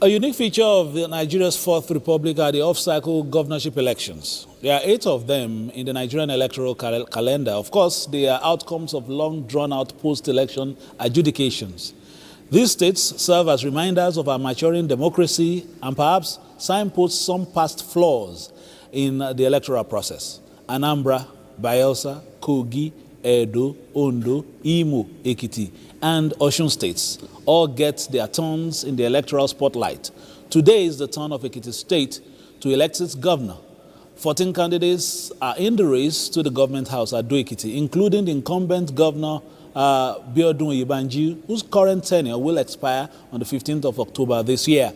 A unique feature of Nigeria's Fourth Republic are the off-cycle governorship elections. There are 8 of them in the Nigerian electoral calendar. Of course, they are outcomes of long drawn-out post-election adjudications. These states serve as reminders of our maturing democracy and perhaps signpost some past flaws in the electoral process. Anambra, Bayelsa, Kogi, Edo, Ondo, Imo, Ekiti, and Osun states all get their turns in the electoral spotlight. Today is the turn of Ekiti State to elect its governor. 14 candidates are in the race to the government house at Ekiti, including the incumbent governor Biodun Ibanji, whose current tenure will expire on the 15th of October this year.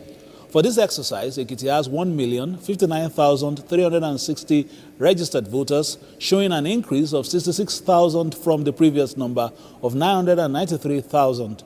For this exercise, Ekiti has 1,059,360 registered voters, showing an increase of 66,000 from the previous number of 993,000.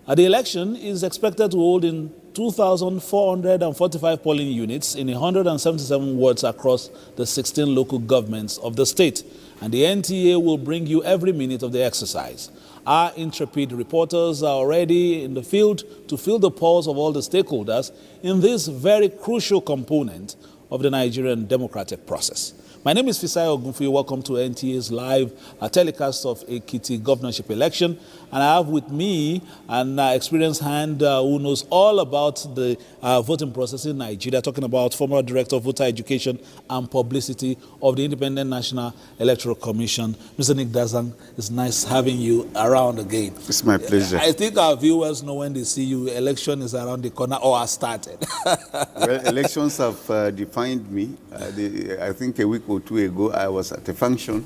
The election is expected to hold in 2,445 polling units in 177 wards across the 16 local governments of the state, and the NTA will bring you every minute of the exercise. Our intrepid reporters are already in the field to feel the pulse of all the stakeholders in this very crucial component of the Nigerian democratic process. My name is Fisai Ogunfi. Welcome to NTA's live telecast of Ekiti governorship election. And I have with me an experienced hand who knows all about the voting process in Nigeria, talking about former Director of Voter Education and Publicity of the Independent National Electoral Commission. Mr. Nick Dazang, it's nice having you around again. It's my pleasure. I think our viewers know when they see you, election is around the corner or has started. Well, elections have defined me. I think a week or 2 ago, I was at a function,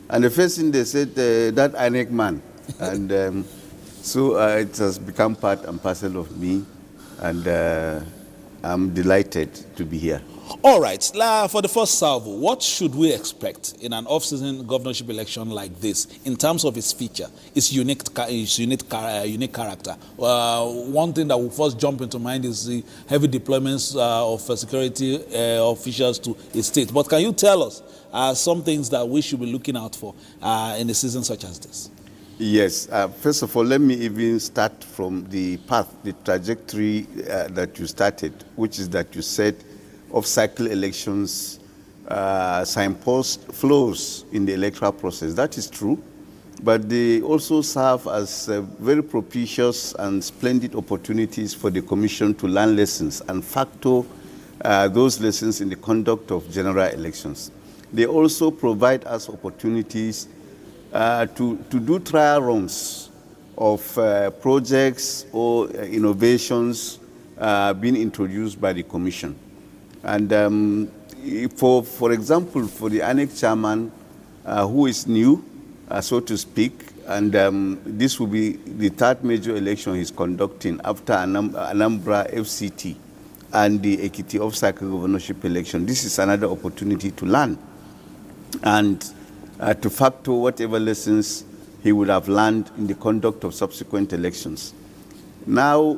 and the first thing they said, that INEC man. And so it has become part and parcel of me, and I'm delighted to be here. All right, for the first salvo, what should we expect in an off-season governorship election like this in terms of its feature, its unique character? One thing that will first jump into mind is the heavy deployments of security officials to a state. But can you tell us some things that we should be looking out for in a season such as this? Yes. First of all, let me even start from the path, the trajectory that you started, which is that you said off-cycle elections signpost flows in the electoral process. That is true, but they also serve as very propitious and splendid opportunities for the Commission to learn lessons and factor those lessons in the conduct of general elections. They also provide us opportunities to do trial runs of projects or innovations being introduced by the Commission. And for example, for the INEC chairman, who is new, so to speak, and this will be the 3rd major election he's conducting after Anambra FCT and the Ekiti off-cycle governorship election. This is another opportunity to learn and to factor whatever lessons he would have learned in the conduct of subsequent elections. Now,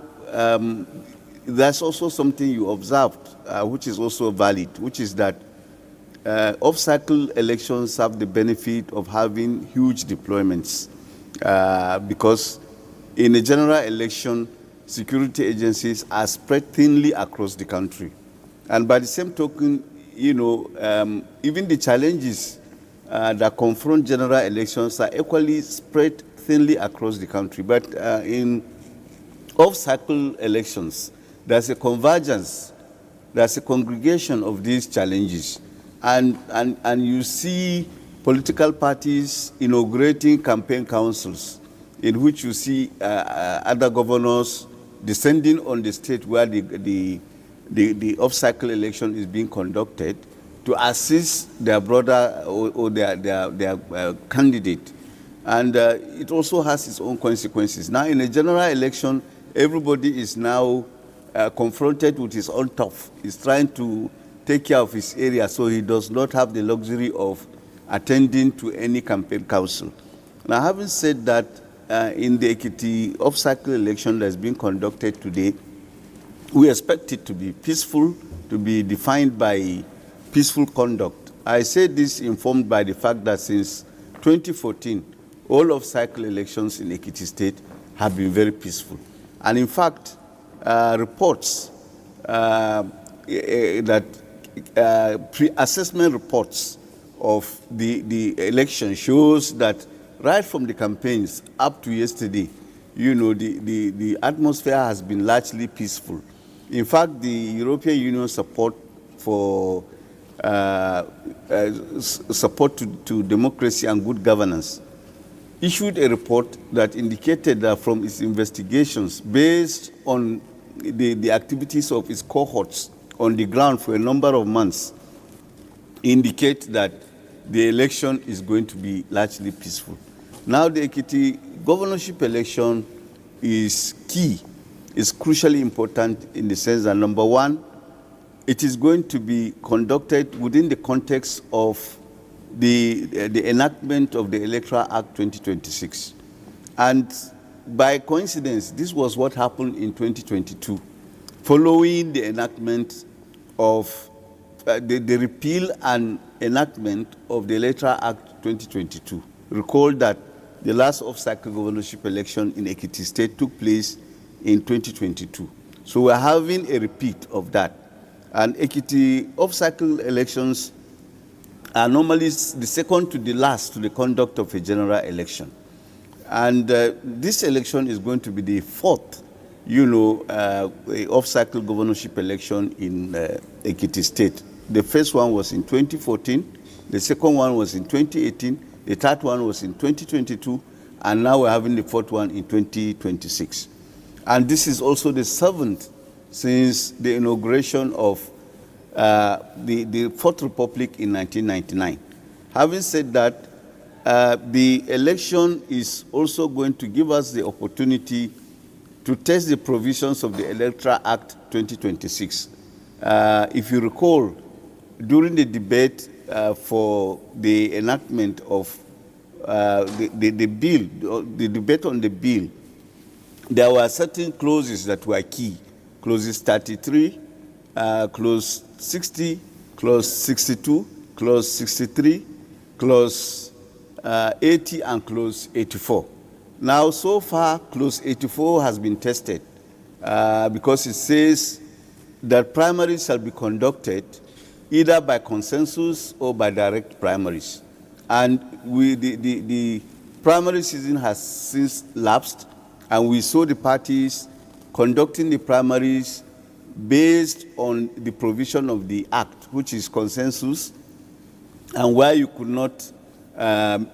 there's also something you observed, which is also valid, which is that off-cycle elections have the benefit of having huge deployments because in a general election, security agencies are spread thinly across the country. And by the same token, you know, even the challenges that confront general elections are equally spread thinly across the country. But in off-cycle elections, there's a convergence, there's a congregation of these challenges. And you see political parties inaugurating campaign councils in which you see other governors descending on the state where the off-cycle election is being conducted to assist their brother or their candidate. And it also has its own consequences. Now, in a general election, everybody is now confronted with his own turf. He's trying to take care of his area, so he does not have the luxury of attending to any campaign council. Now, having said that, in the Ekiti off-cycle election that's being conducted today, we expect it to be peaceful, to be defined by peaceful conduct. I say this informed by the fact that since 2014, all off-cycle elections in Ekiti State have been very peaceful. And in fact, reports pre-assessment reports of the election shows that right from the campaigns up to yesterday, the atmosphere has been largely peaceful. In fact, the European Union support for support to democracy and good governance issued a report that indicated that from its investigations, based on the activities of its cohorts on the ground for a number of months, indicate that the election is going to be largely peaceful. Now the Ekiti governorship election is key, is crucially important in the sense that, number one, it is going to be conducted within the context of the enactment of the Electoral Act 2026. And by coincidence, this was what happened in 2022, following the enactment of the repeal and enactment of the Electoral Act 2022. Recall that the last off-cycle governorship election in Ekiti State took place in 2022. So we're having a repeat of that. And Ekiti off-cycle elections are normally the second to the last to the conduct of a general election. And this election is going to be the fourth, off-cycle governorship election in Ekiti State. The first one was in 2014, the second one was in 2018, the third one was in 2022, and now we're having the fourth one in 2026. And this is also the seventh since the inauguration of the Fourth Republic in 1999. Having said that, the election is also going to give us the opportunity to test the provisions of the Electoral Act 2026. If you recall, during the debate for the enactment of the bill, the debate on the bill, there were certain clauses that were key. Clauses 33, clause 60, clause 62, clause 63, clause 80, and clause 84. Now, so far, clause 84 has been tested because it says that primaries shall be conducted either by consensus or by direct primaries. And the primary season has since lapsed, and we saw the parties conducting the primaries based on the provision of the Act, which is consensus, and where you could not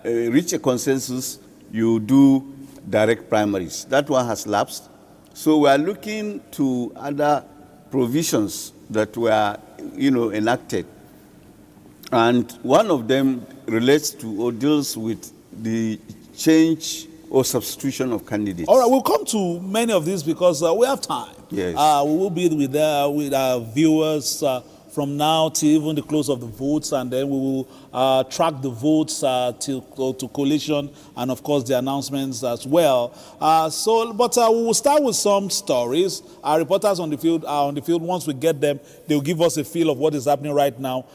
reach a consensus, you do direct primaries. That one has lapsed. So we are looking to other provisions that were, enacted. And one of them relates to or deals with the change or substitution of candidates. All right, we'll come to many of these because we have time. Yes. We will be with our viewers from now till even the close of the votes, and then we will track the votes to collation, and of course the announcements as well. But we will start with some stories. Our reporters on the field are on the field. Once we get them, they will give us a feel of what is happening right now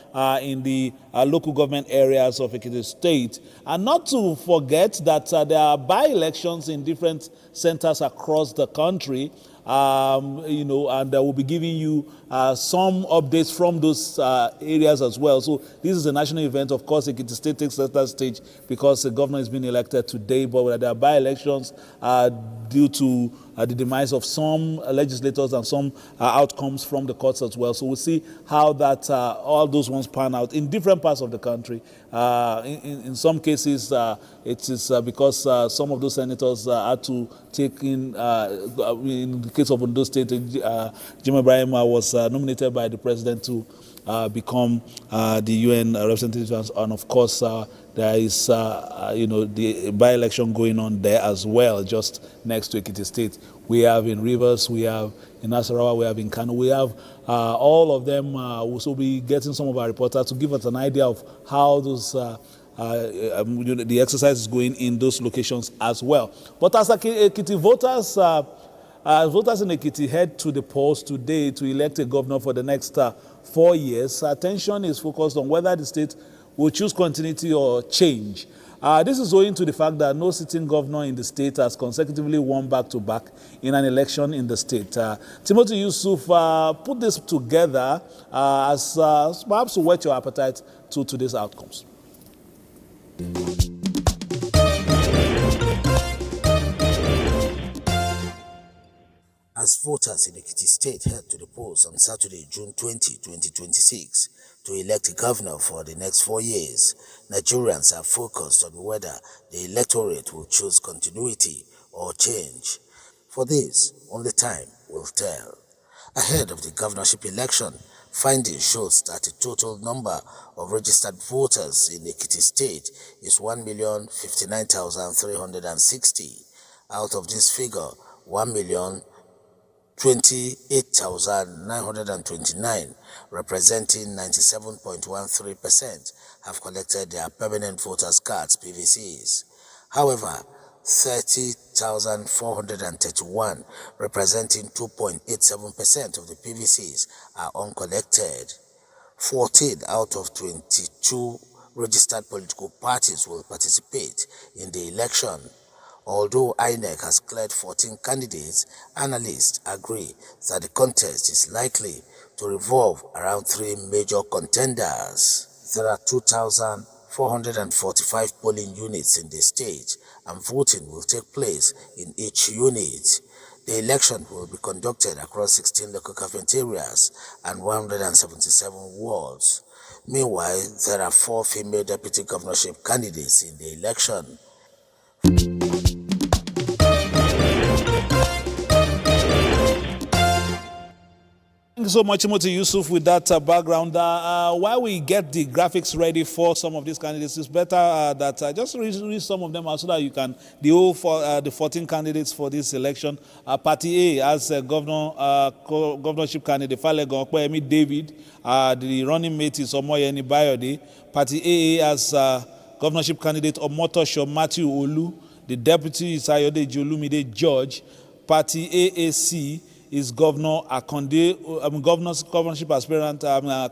in the local government areas of Ekiti State. And not to forget that there are by-elections in different centers across the country. And we'll be giving you some updates from those areas as well. So this is a national event. Of course, Ekiti State takes center stage because the governor is being elected today, but there are by-elections due to the demise of some legislators and some outcomes from the courts as well. So we'll see how that all those ones pan out in different parts of the country. In some cases, it is because some of those senators had to take in the case of Ondo State, Jim Ibrahim was nominated by the president to become the UN representative, and of course there is the by-election going on there as well, just next to Ekiti State. We have in Rivers, we have in Nasarawa, we have in Kano, we have all of them. We'll also be getting some of our reporters to give us an idea of how those the exercise is going in those locations as well. But as Ekiti voters, voters in Ekiti head to the polls today to elect a governor for the next 4 years, attention is focused on whether the state will choose continuity or change. This is owing to the fact that no sitting governor in the state has consecutively won back-to-back in an election in the state. Timothy Yusuf put this together as perhaps to whet your appetite to today's outcomes. As voters in Ekiti State head to the polls on Saturday, June 20, 2026, to elect a governor for the next 4 years, Nigerians are focused on whether the electorate will choose continuity or change. For this, only time will tell. Ahead of the governorship election, findings shows that the total number of registered voters in Ekiti State is 1,059,360. Out of this figure, 1,028,929, representing 97.13%, have collected their permanent voters' cards (PVCs). However, 30,431, representing 2.87% of the PVCs, are uncollected. 14 out of 22 registered political parties will participate in the election. Although INEC has cleared 14 candidates, analysts agree that the contest is likely to revolve around 3 major contenders. There are 2,445 polling units in the state, and voting will take place in each unit. The election will be conducted across 16 local government areas and 177 wards. Meanwhile, there are 4 female deputy governorship candidates in the election. Thank you so much, Timothy Yusuf, with that background. While we get the graphics ready for some of these candidates, it's better that just read some of them out so that you can, the 14 candidates for this election. Party A has governorship candidate Falegon Okpeyemi David. The running mate is Omoyeni Bayode. Party AA has governorship candidate Omotosho Matthew Olu. The deputy is Ayodeji Olumide George. Party AAC is Governor Akonde, governorship aspirant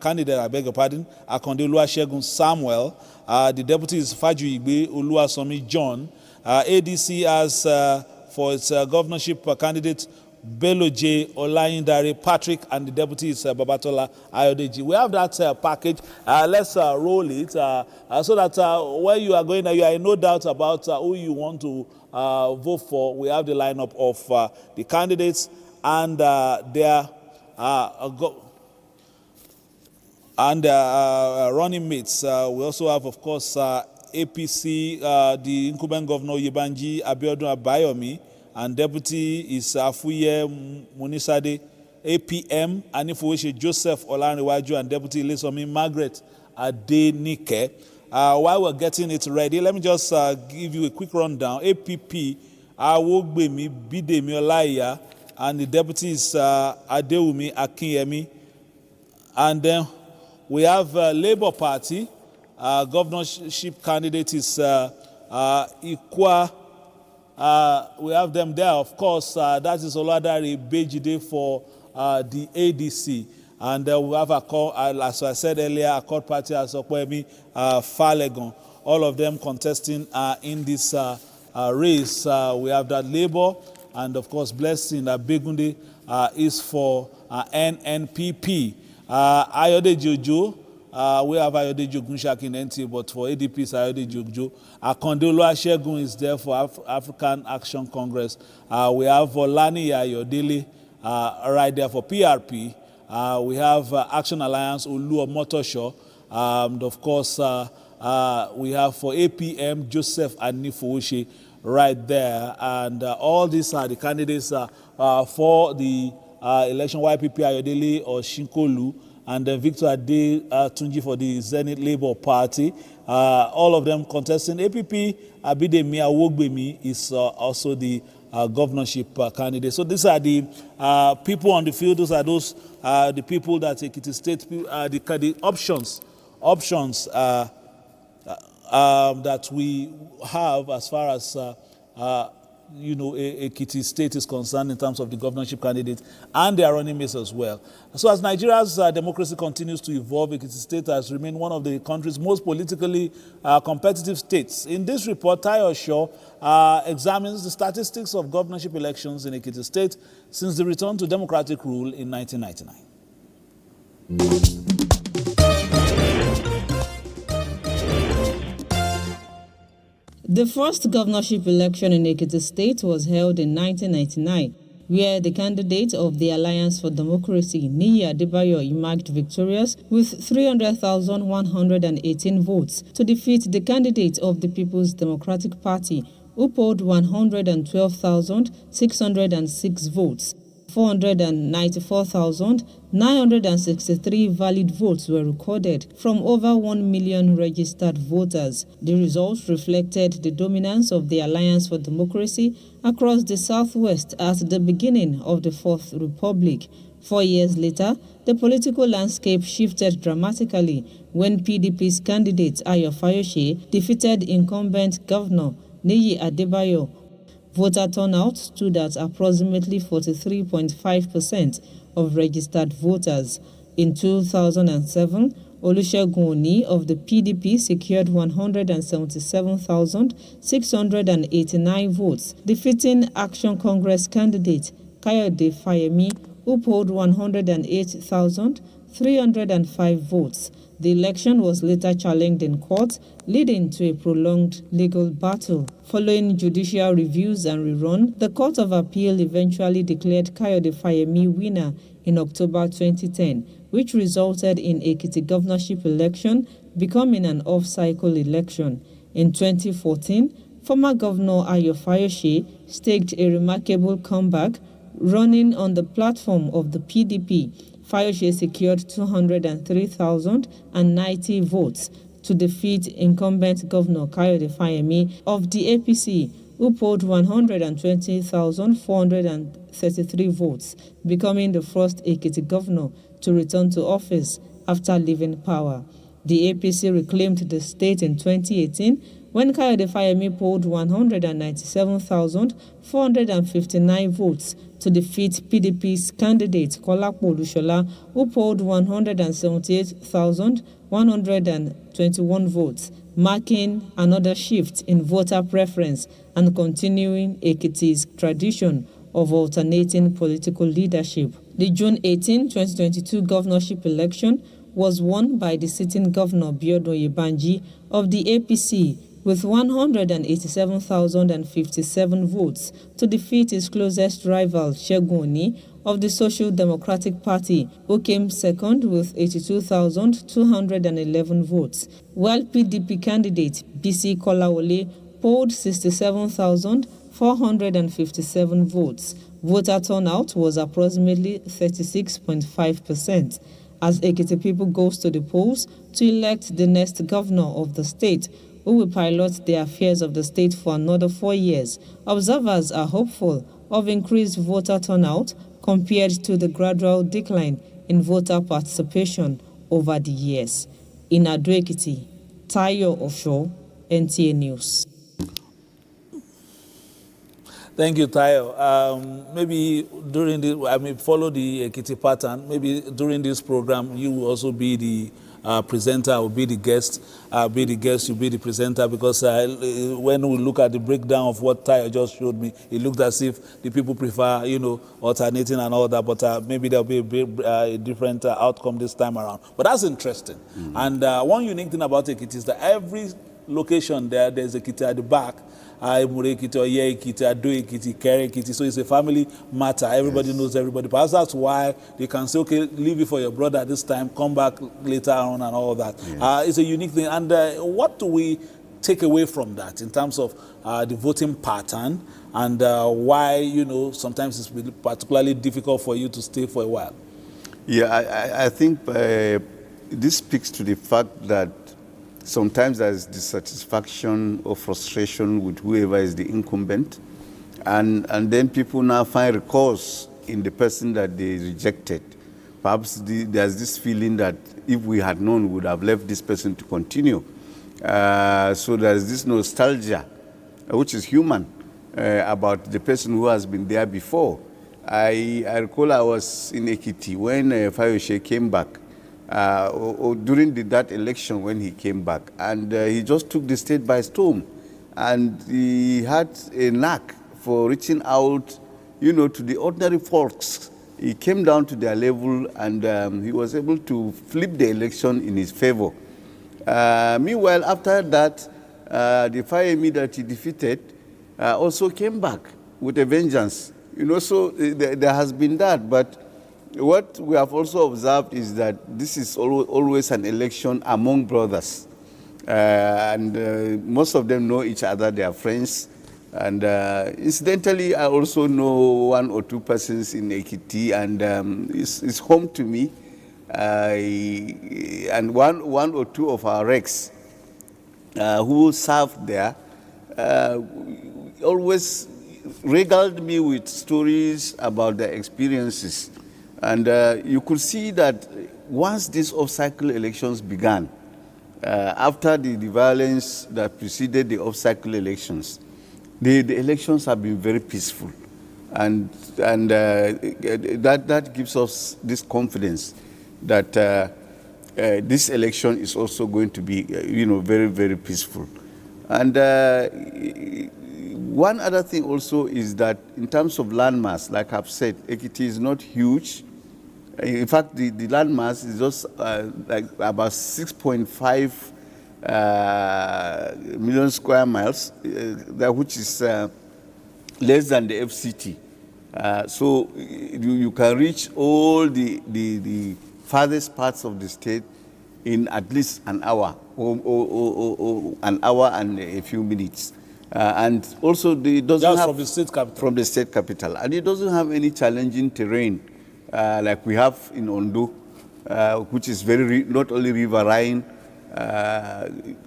candidate, I beg your pardon, Akonde Oluwasegun Samuel. The deputy is Fajuigbe Oluwasomi John. ADC has for its governorship candidate Bello J. Olayindare Patrick, and the deputy is Babatola Ayodeji. We have that package. Let's roll it so that when you are going, you are in no doubt about who you want to vote for. We have the lineup of the candidates and their running mates. We also have, of course, APC, the incumbent governor Yebanji Abiodun Abayomi, and deputy is Afuye Munisade. APM Anifuweshe Joseph Olanrewaju, and deputy Ilesomi Margaret Adenike. While we're getting it ready, let me just give you a quick rundown. APP Awogbemi Bidemi Olaiya, and the deputy is Adewumi Akinyemi. And then we have Labour Party. Governorship candidate is Ikwa. We have them there, of course. That is Oladare Bejide for the ADC. And we have, as I said earlier, a court party as Okpeyemi Falegon. All of them contesting in this race. We have that Labour. And of course, Blessing Begunde is for NNPP. Ayodeji Ojo, we have Ayodeji Ogunshak in NT, but for ADP is Ayodeji Ojo. Akonde Oluwasegun is there for African Action Congress. We have Olani Ayodele right there for PRP. We have Action Alliance Olu Omotosho. And of course, we have for APM Joseph Anifuweshe right there, and all these are the candidates for the election. YPP Ayodele or Shinkolu, and then Victor Ade Tunji for the Zenith Labour Party. All of them contesting. APP Abidemi Awogbemi is also the governorship candidate. So these are the people on the field. Those are the people that Ekiti State, the options that we have as far as Ekiti State is concerned in terms of the governorship candidate and their running mates as well. So as Nigeria's democracy continues to evolve, Ekiti State has remained one of the country's most politically competitive states. In this report, Tayo Shaw examines the statistics of governorship elections in Ekiti State since the return to democratic rule in 1999. The first governorship election in Ekiti State was held in 1999, where the candidate of the Alliance for Democracy, Niyi Adebayo, emerged victorious with 300,118 votes to defeat the candidate of the People's Democratic Party, who polled 112,606 votes. 494,963 valid votes were recorded from over 1 million registered voters. The results reflected the dominance of the Alliance for Democracy across the Southwest at the beginning of the Fourth Republic. 4 years later, the political landscape shifted dramatically when PDP's candidate Ayo Fayose defeated incumbent Governor Niyi Adebayo. Voter turnout stood at approximately 43.5% of registered voters. In 2007, Olusegun Oni of the PDP secured 177,689 votes, defeating Action Congress candidate Kayode Fayemi, who polled 108,305 votes. The election was later challenged in court, leading to a prolonged legal battle. Following judicial reviews and rerun, the Court of Appeal eventually declared Kayode Fayemi winner in October 2010, which resulted in Ekiti governorship election becoming an off-cycle election. In 2014, former Governor Ayo Fayose staged a remarkable comeback, running on the platform of the PDP. Fayose secured 203,090 votes to defeat incumbent Governor Kayode Fayemi of the APC, who polled 120,433 votes, becoming the first Ekiti governor to return to office after leaving power. The APC reclaimed the state in 2018 when Kayode Fayemi polled 197,459 votes to defeat PDP's candidate Kolapo Olushola, who polled 178,121 votes, marking another shift in voter preference and continuing Ekiti's tradition of alternating political leadership. The June 18, 2022 governorship election was won by the sitting governor Biodun Yebanji of the APC with 187,057 votes to defeat his closest rival Segun Oni of the Social Democratic Party, who came second with 82,211 votes, while PDP candidate BC Kolawole polled 67,457 votes. Voter turnout was approximately 36.5%. As Ekiti people goes to the polls to elect the next governor of the state, who will pilot the affairs of the state for another 4 years, observers are hopeful of increased voter turnout compared to the gradual decline in voter participation over the years. In Ado-Ekiti, Tayo Osho, NTA News. Thank you, Tayo. Maybe during follow the Ekiti pattern. Maybe during this program, you will also be the presenter, or be the guest. You'll be the presenter, because when we look at the breakdown of what Tayo just showed me, it looked as if the people prefer, alternating and all that, but maybe there'll be a different outcome this time around. But that's interesting. Mm-hmm. And one unique thing about Ekiti is that every location there's Ekiti at the back. Ekiti, Oye Ekiti, Ado-Ekiti, Kere Ekiti. So it's a family matter. Everybody knows everybody. Perhaps that's why they can say, okay, leave it for your brother this time, come back later on and all that. Yes. It's a unique thing. And what do we take away from that in terms of the voting pattern, and why, sometimes it's particularly difficult for you to stay for a while? Yeah, I think this speaks to the fact that sometimes there's dissatisfaction or frustration with whoever is the incumbent, and then people now find recourse in the person that they rejected. Perhaps there's this feeling that if we had known, we would have left this person to continue. So there's this nostalgia, which is human. about the person who has been there before. I recall I was in Ekiti when Fayose came back, during that election when he came back, and he just took the state by storm. And he had a knack for reaching out, to the ordinary folks. He came down to their level, and he was able to flip the election in his favor. Meanwhile, after that, the Fayemi that he defeated also came back with a vengeance. So there has been that. But what we have also observed is that this is always an election among brothers. And most of them know each other, they are friends. And incidentally, I also know one or two persons in Ekiti, and it's home to me. And one or two of our recs who served there always regaled me with stories about their experiences. And you could see that once these off-cycle elections began, after the violence that preceded the off-cycle elections, the elections have been very peaceful. And that gives us this confidence that this election is also going to be, very, very peaceful. And one other thing also is that in terms of landmass, like I've said, Ekiti is not huge. In fact, the landmass is just like about 6.5 million square miles, which is less than the FCT. So you can reach all the farthest parts of the state in at least an hour, or an hour and a few minutes. And also, it doesn't have from the state capital. From the state capital, and it doesn't have any challenging terrain like we have in Ondo, which is not only riverine.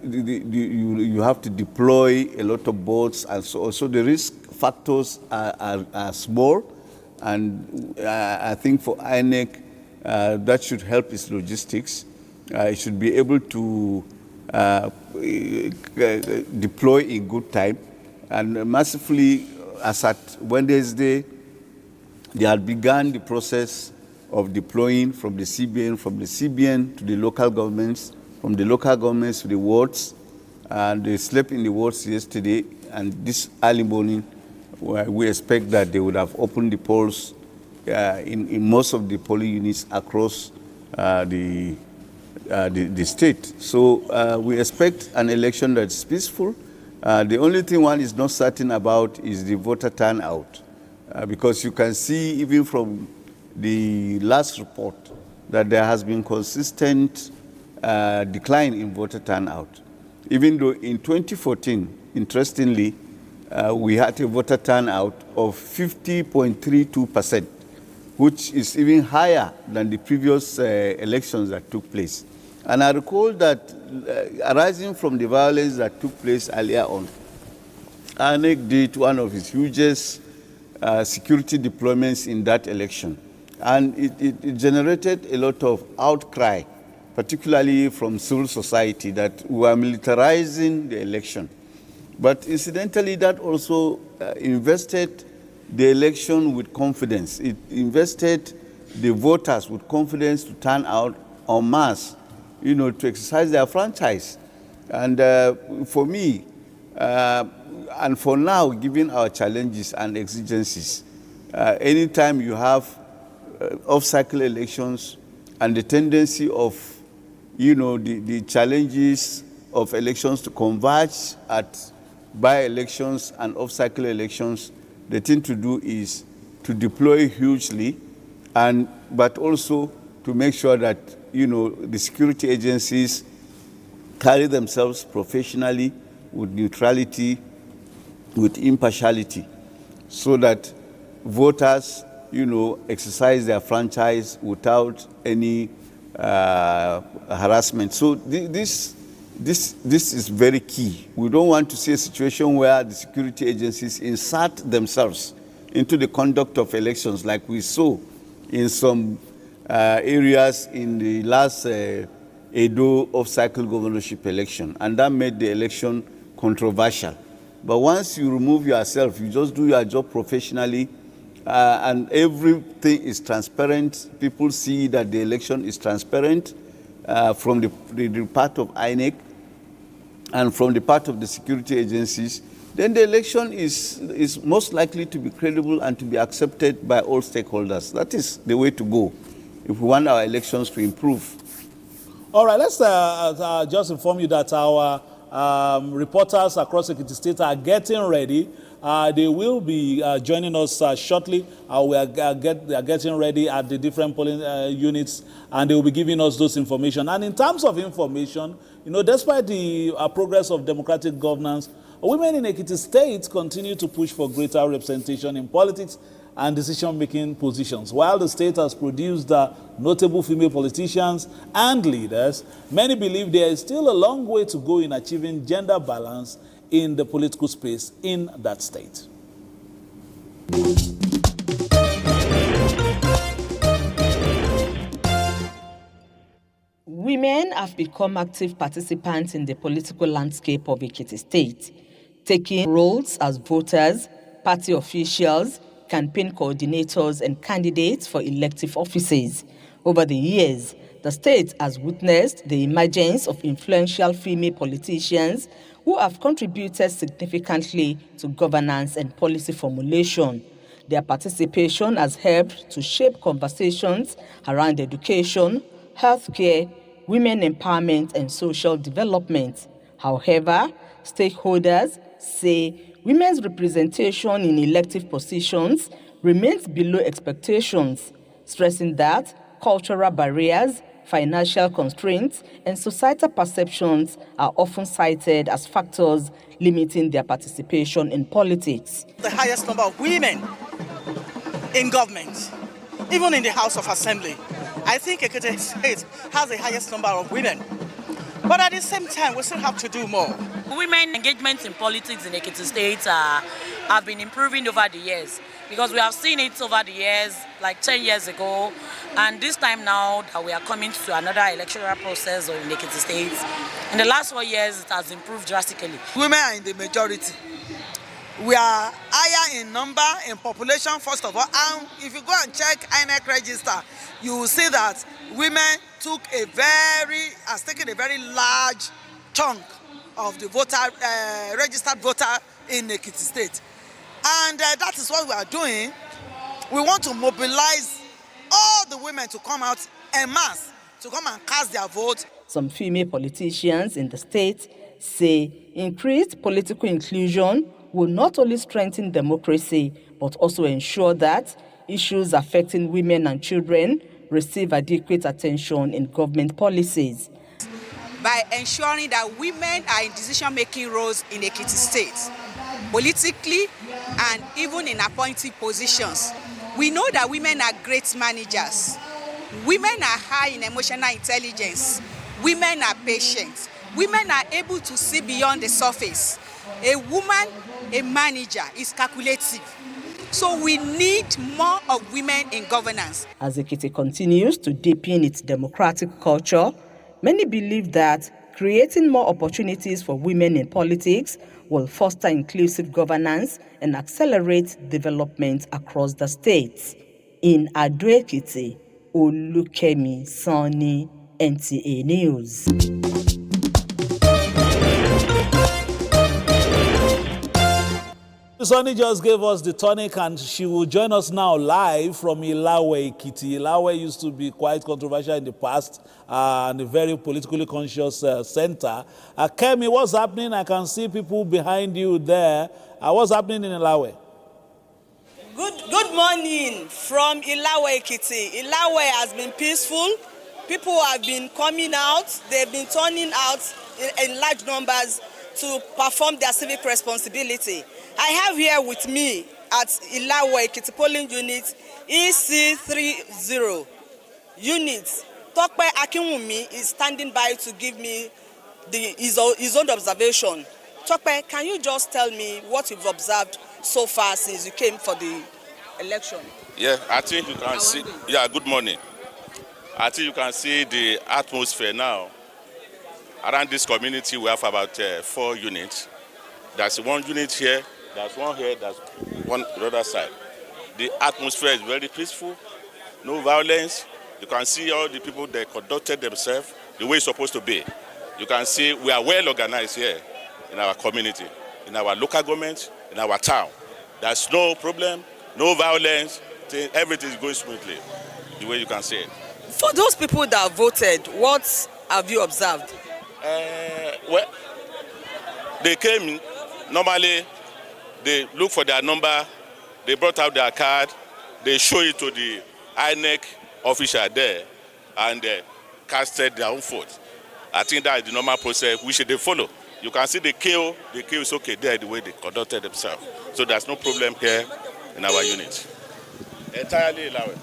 You have to deploy a lot of boats, and so the risk factors are small, and I think for INEC that should help its logistics. It should be able to deploy in good time, and massively, as at Wednesday, they had begun the process of deploying from the CBN to the local governments, from the local governments to the wards, and they slept in the wards yesterday, and this early morning, we expect that they would have opened the polls in most of the polling units across the state. So we expect an election that's peaceful. The only thing one is not certain about is the voter turnout, because you can see even from the last report that there has been consistent decline in voter turnout. Even though in 2014, interestingly, we had a voter turnout of 50.32%, which is even higher than the previous elections that took place. And I recall that arising from the violence that took place earlier on, INEC did one of its hugest security deployments in that election. And it generated a lot of outcry, particularly from civil society, that we are militarizing the election. But incidentally, that also invested the election with confidence. It invested the voters with confidence to turn out en masse, to exercise their franchise. And for me, and for now, given our challenges and exigencies, anytime you have off-cycle elections and the tendency of, the challenges of elections to converge at by-elections and off-cycle elections, the thing to do is to deploy hugely, but also to make sure that, the security agencies carry themselves professionally, with neutrality, with impartiality, so that voters, exercise their franchise without any harassment. So this is very key. We don't want to see a situation where the security agencies insert themselves into the conduct of elections like we saw in some areas in the last Edo off-cycle governorship election, and that made the election controversial. But once you remove yourself, you just do your job professionally, and everything is transparent. People see that the election is transparent from the part of INEC and from the part of the security agencies. Then the election is most likely to be credible and to be accepted by all stakeholders. That is the way to go if we want our elections to improve. All right, let's just inform you that our reporters across Ekiti State are getting ready. They will be joining us shortly. They are getting ready at the different polling units, and they will be giving us those information. And in terms of information, despite the progress of democratic governance, women in Ekiti State continue to push for greater representation in politics and decision-making positions. While the state has produced notable female politicians and leaders, many believe there is still a long way to go in achieving gender balance in the political space in that state. Women have become active participants in the political landscape of Ekiti State, taking roles as voters, party officials, campaign coordinators, and candidates for elective offices. Over the years, the state has witnessed the emergence of influential female politicians who have contributed significantly to governance and policy formulation. Their participation has helped to shape conversations around education, healthcare, women empowerment, and social development. However, stakeholders say women's representation in elective positions remains below expectations, stressing that cultural barriers, financial constraints, and societal perceptions are often cited as factors limiting their participation in politics. The highest number of women in government, even in the House of Assembly. I think Ekiti State has the highest number of women. But at the same time, we still have to do more. Women engagement in politics in Ekiti State have been improving over the years, because we have seen it over the years, like 10 years ago, and this time now that we are coming to another electoral process in Ekiti State. In the last 4 years, it has improved drastically. Women are in the majority. We are higher in number, in population, first of all. And if you go and check INEC register, you will see that women has taken a very large chunk of the registered voter in Ekiti State. And that is what we are doing. We want to mobilize all the women to come out en masse, to come and cast their vote. Some female politicians in the state say increased political inclusion will not only strengthen democracy, but also ensure that issues affecting women and children receive adequate attention in government policies. By ensuring that women are in decision-making roles in Ekiti State, politically and even in appointing positions. We know that women are great managers. Women are high in emotional intelligence. Women are patient. Women are able to see beyond the surface. A woman, a manager, is calculative. So we need more of women in governance. As Ekiti continues to deepen its democratic culture, many believe that creating more opportunities for women in politics will foster inclusive governance and accelerate development across the states. In Ado-Ekiti, Olukemi Sani, NTA News. Sonny just gave us the tonic, and she will join us now live from Ilawe, Ekiti. Ilawe used to be quite controversial in the past and a very politically conscious center. Kemi, what's happening? I can see people behind you there. What's happening in Ilawe? Good morning from Ilawe, Ekiti. Ilawe has been peaceful. People have been coming out. They've been turning out in large numbers to perform their civic responsibility. I have here with me at Ilawe Ekiti polling unit EC30 unit. Tope Akinwumi is standing by to give me his own observation. Tope, can you just tell me what you've observed so far since you came for the election? Yeah, I think you can see. Yeah, good morning. I think you can see the atmosphere now. Around this community, we have about 4 units. There's one unit here, there's one here, there's one on the other side. The atmosphere is very peaceful, no violence. You can see all the people that conducted themselves the way it's supposed to be. You can see we are well organized here in our community, in our local government, in our town. There's no problem, no violence, everything is going smoothly, the way you can see it. For those people that voted, what have you observed? Well, they came, normally they look for their number, they brought out their card, they show it to the INEC official there, and casted their own vote. I think that is the normal process which they follow. You can see the queue is okay there, the way they conducted themselves. So there's no problem here in our unit. Entirely allowed.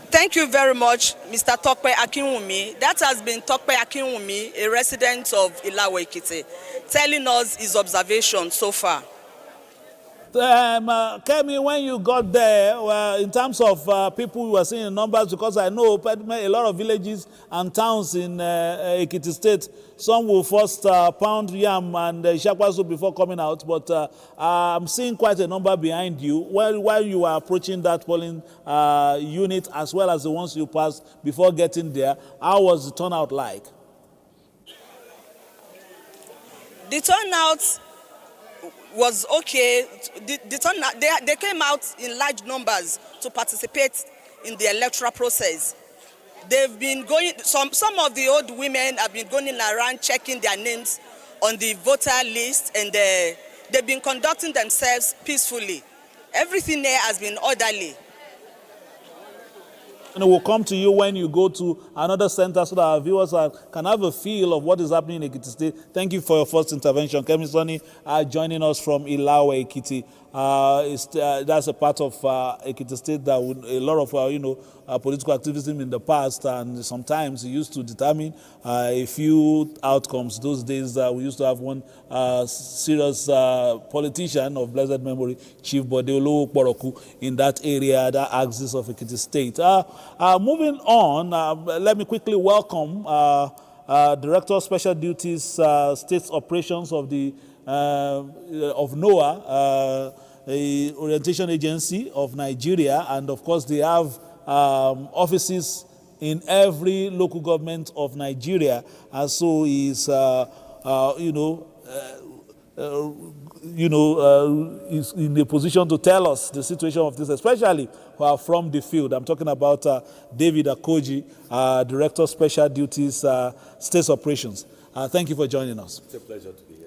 Thank you very much, Mr. Tokpe Akinwumi. That has been Tokpe Akinwumi, a resident of Ilawe Ekiti, telling us his observation so far. Kemi, when you got there, in terms of people you were seeing in numbers, because I know a lot of villages and towns in Ekiti State, some will first pound yam and shakwasu before coming out, but I'm seeing quite a number behind you while you were approaching that polling unit, as well as the ones you passed before getting there. How was the turnout like? The turnout was okay. They came out in large numbers to participate in the electoral process. They've been going, some of the old women have been going around checking their names on the voter list, and they've been conducting themselves peacefully. Everything there has been orderly. And we'll come to you when you go to another center so that our viewers can have a feel of what is happening in Ekiti State. Thank you for your first intervention. Kemi Sonny joining us from Ilawe Ekiti. That's a part of Ekiti State that a lot of political activism in the past, and sometimes it used to determine a few outcomes. Those days we used to have one serious politician of blessed memory, Chief Bodeolo Boroku, in that area, that axis of Ekiti State. Moving on, let me quickly welcome Director of Special Duties, State Operations of the of NOAA, a orientation agency of Nigeria, and of course they have offices in every local government of Nigeria, and so is is in a position to tell us the situation of this, especially who are from the field. I'm talking about David Akoji, Director of Special Duties, State Operations. Thank you for joining us. It's a pleasure to be here.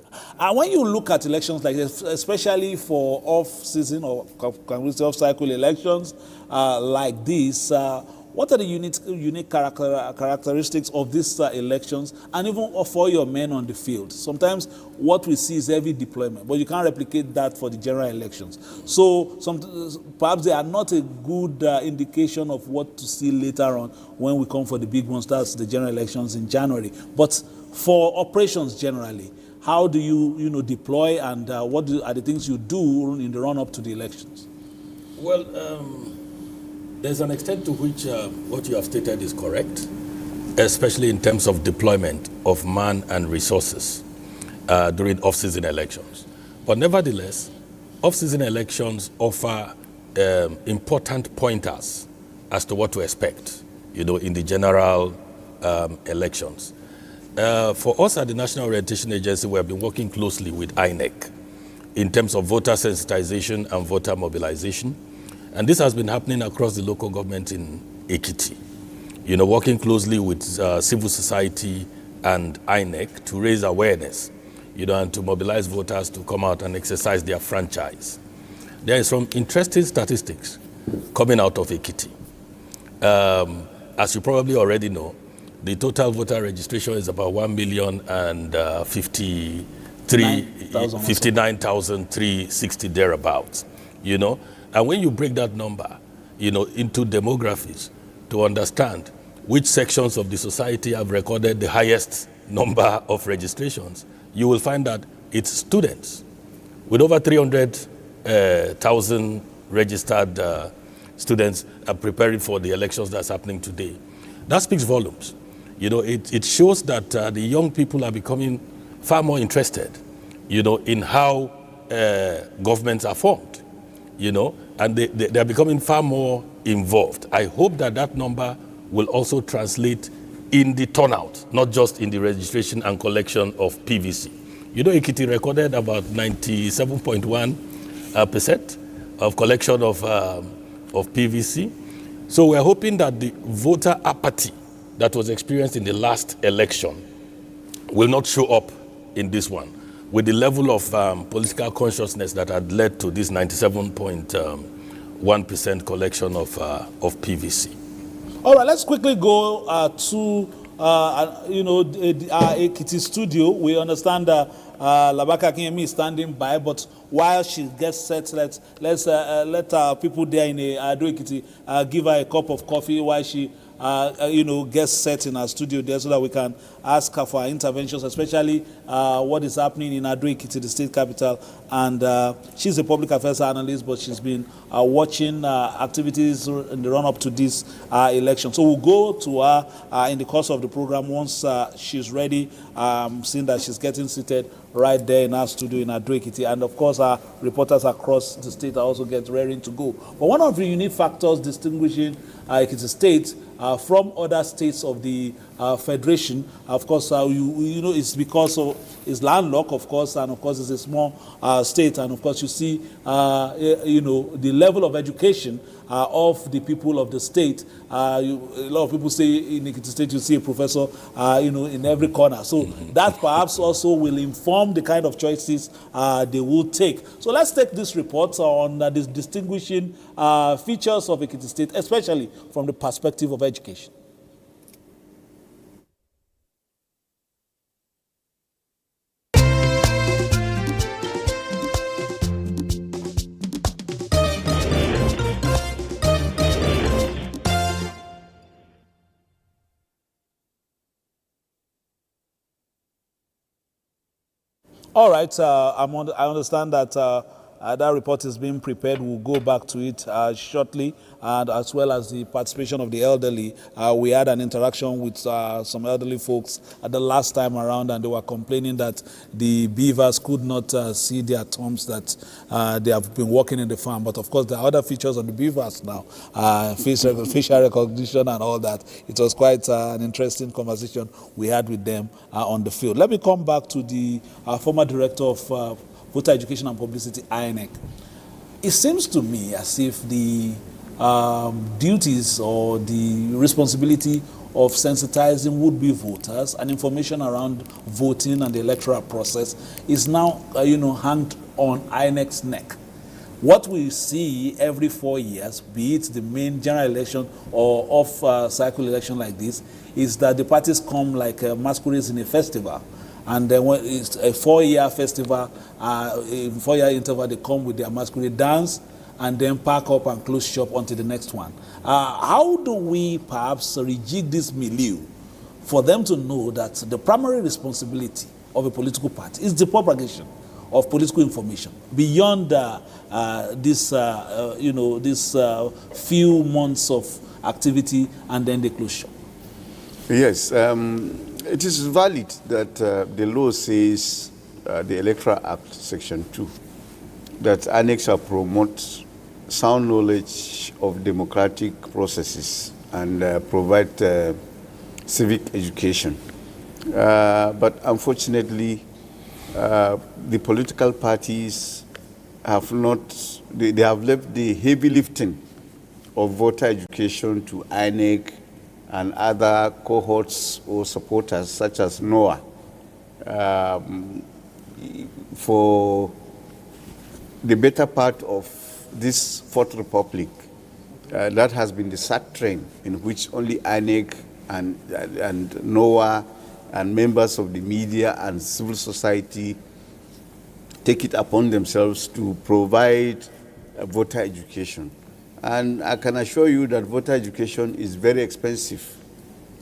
When you look at elections like this, especially for off-season or off-cycle elections like this, what are the unique characteristics of these elections, and even for your men on the field? Sometimes what we see is heavy deployment, but you can't replicate that for the general elections. So perhaps they are not a good indication of what to see later on when we come for the big ones, that's the general elections in January. But for operations generally, how do you deploy, and what are the things you do in the run-up to the elections? Well, there's an extent to which what you have stated is correct, especially in terms of deployment of man and resources during off-season elections. But nevertheless, off-season elections offer important pointers as to what to expect, in the general elections. For us at the National Orientation Agency, we have been working closely with INEC in terms of voter sensitization and voter mobilization. And this has been happening across the local government in Ekiti, working closely with civil society and INEC to raise awareness, and to mobilize voters to come out and exercise their franchise. There is some interesting statistics coming out of Ekiti. As you probably already know, the total voter registration is about 1,059,360 thereabouts, And when you break that number, into demographics to understand which sections of the society have recorded the highest number of registrations, you will find that it's students, with over 300,000 registered students are preparing for the elections that's happening today. That speaks volumes. It shows that the young people are becoming far more interested, in how governments are formed, and they are becoming far more involved. I hope that number will also translate in the turnout, not just in the registration and collection of PVC. Ekiti recorded about 97.1% of collection of PVC. So we're hoping that the voter apathy that was experienced in the last election will not show up in this one, with the level of political consciousness that had led to this 97.1% collection of PVC. All right, let's quickly go to our Ekiti studio. We understand Labaka Akinyemi is standing by, but while she gets set, let's let people there in Ado Ekiti give her a cup of coffee while she gets set in our studio there, so that we can ask her for her interventions, especially what is happening in Ado Ekiti, the state capital. And she's a public affairs analyst, but she's been watching activities in the run-up to this election. So we'll go to her in the course of the program once she's ready, seeing that she's getting seated right there in our studio in Ado Ekiti. And of course, our reporters across the state are also get raring to go. But one of the unique factors distinguishing Ekiti State from other states of the federation, of course, it's because of it's landlocked, of course, and of course it's a small state, and of course you see, the level of education of the people of the state. A lot of people say in Ekiti State you see a professor, in every corner. So that perhaps also will inform the kind of choices they will take. So let's take this report on the distinguishing features of Ekiti State, especially from the perspective of education. All right, I understand that that report is being prepared. We'll go back to it shortly, and as well as the participation of the elderly. We had an interaction with some elderly folks at the last time around, and they were complaining that the beavers could not see their thumbs, that they have been working in the farm. But of course, there are other features of the beavers now, facial recognition and all that. It was quite an interesting conversation we had with them on the field. Let me come back to the former director of Voter Education and Publicity, INEC. It seems to me as if the duties or the responsibility of sensitizing would-be voters and information around voting and the electoral process is now, hanged on INEC's neck. What we see every 4 years, be it the main general election or off-cycle election like this, is that the parties come like masquerades in a festival. And then when it's a 4-year festival, in 4-year interval, they come with their masquerade dance and then pack up and close shop until the next one. How do we perhaps rejig this milieu for them to know that the primary responsibility of a political party is the propagation of political information beyond this few months of activity and then the closure? Yes. It is valid that the law says, the Electoral Act, Section 2, that INEC shall promote sound knowledge of democratic processes and provide civic education. But unfortunately, the political parties have not, they have left the heavy lifting of voter education to INEC and other cohorts or supporters such as NOAA. For the better part of this Fourth Republic, that has been the SAT train in which only INEC and NOAA and members of the media and civil society take it upon themselves to provide voter education. And I can assure you that voter education is very expensive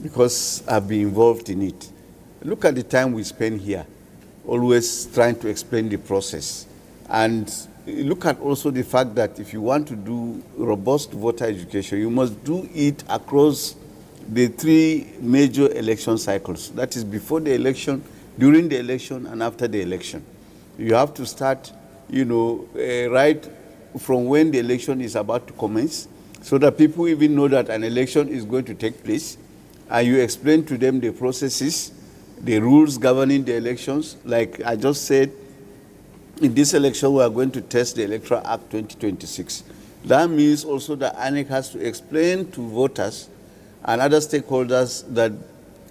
because I've been involved in it. Look at the time we spend here, always trying to explain the process. And look at also the fact that if you want to do robust voter education, you must do it across the 3 major election cycles. That is before the election, during the election, and after the election. You have to start right from when the election is about to commence, so that people even know that an election is going to take place, and you explain to them the processes, the rules governing the elections. Like I just said, in this election, we are going to test the Electoral Act 2026. That means also that INEC has to explain to voters and other stakeholders that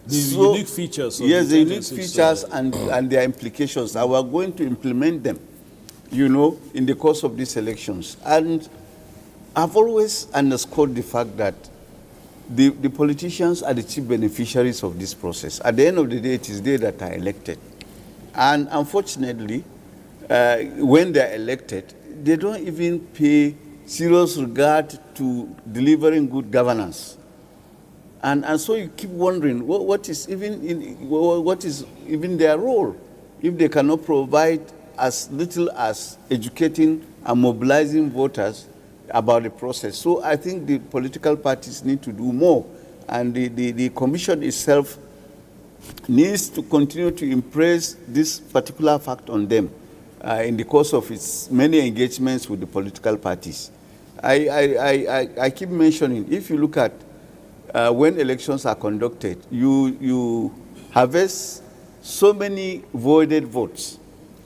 the unique features. Yes, the unique features and their implications. And we are going to implement them, in the course of these elections. And I've always underscored the fact that the politicians are the chief beneficiaries of this process. At the end of the day, it is they that are elected. And unfortunately, when they're elected, they don't even pay serious regard to delivering good governance. And so you keep wondering, what is even their role if they cannot provide as little as educating and mobilizing voters about the process. So I think the political parties need to do more, and the commission itself needs to continue to impress this particular fact on them in the course of its many engagements with the political parties. I keep mentioning, if you look at when elections are conducted, you harvest so many voided votes.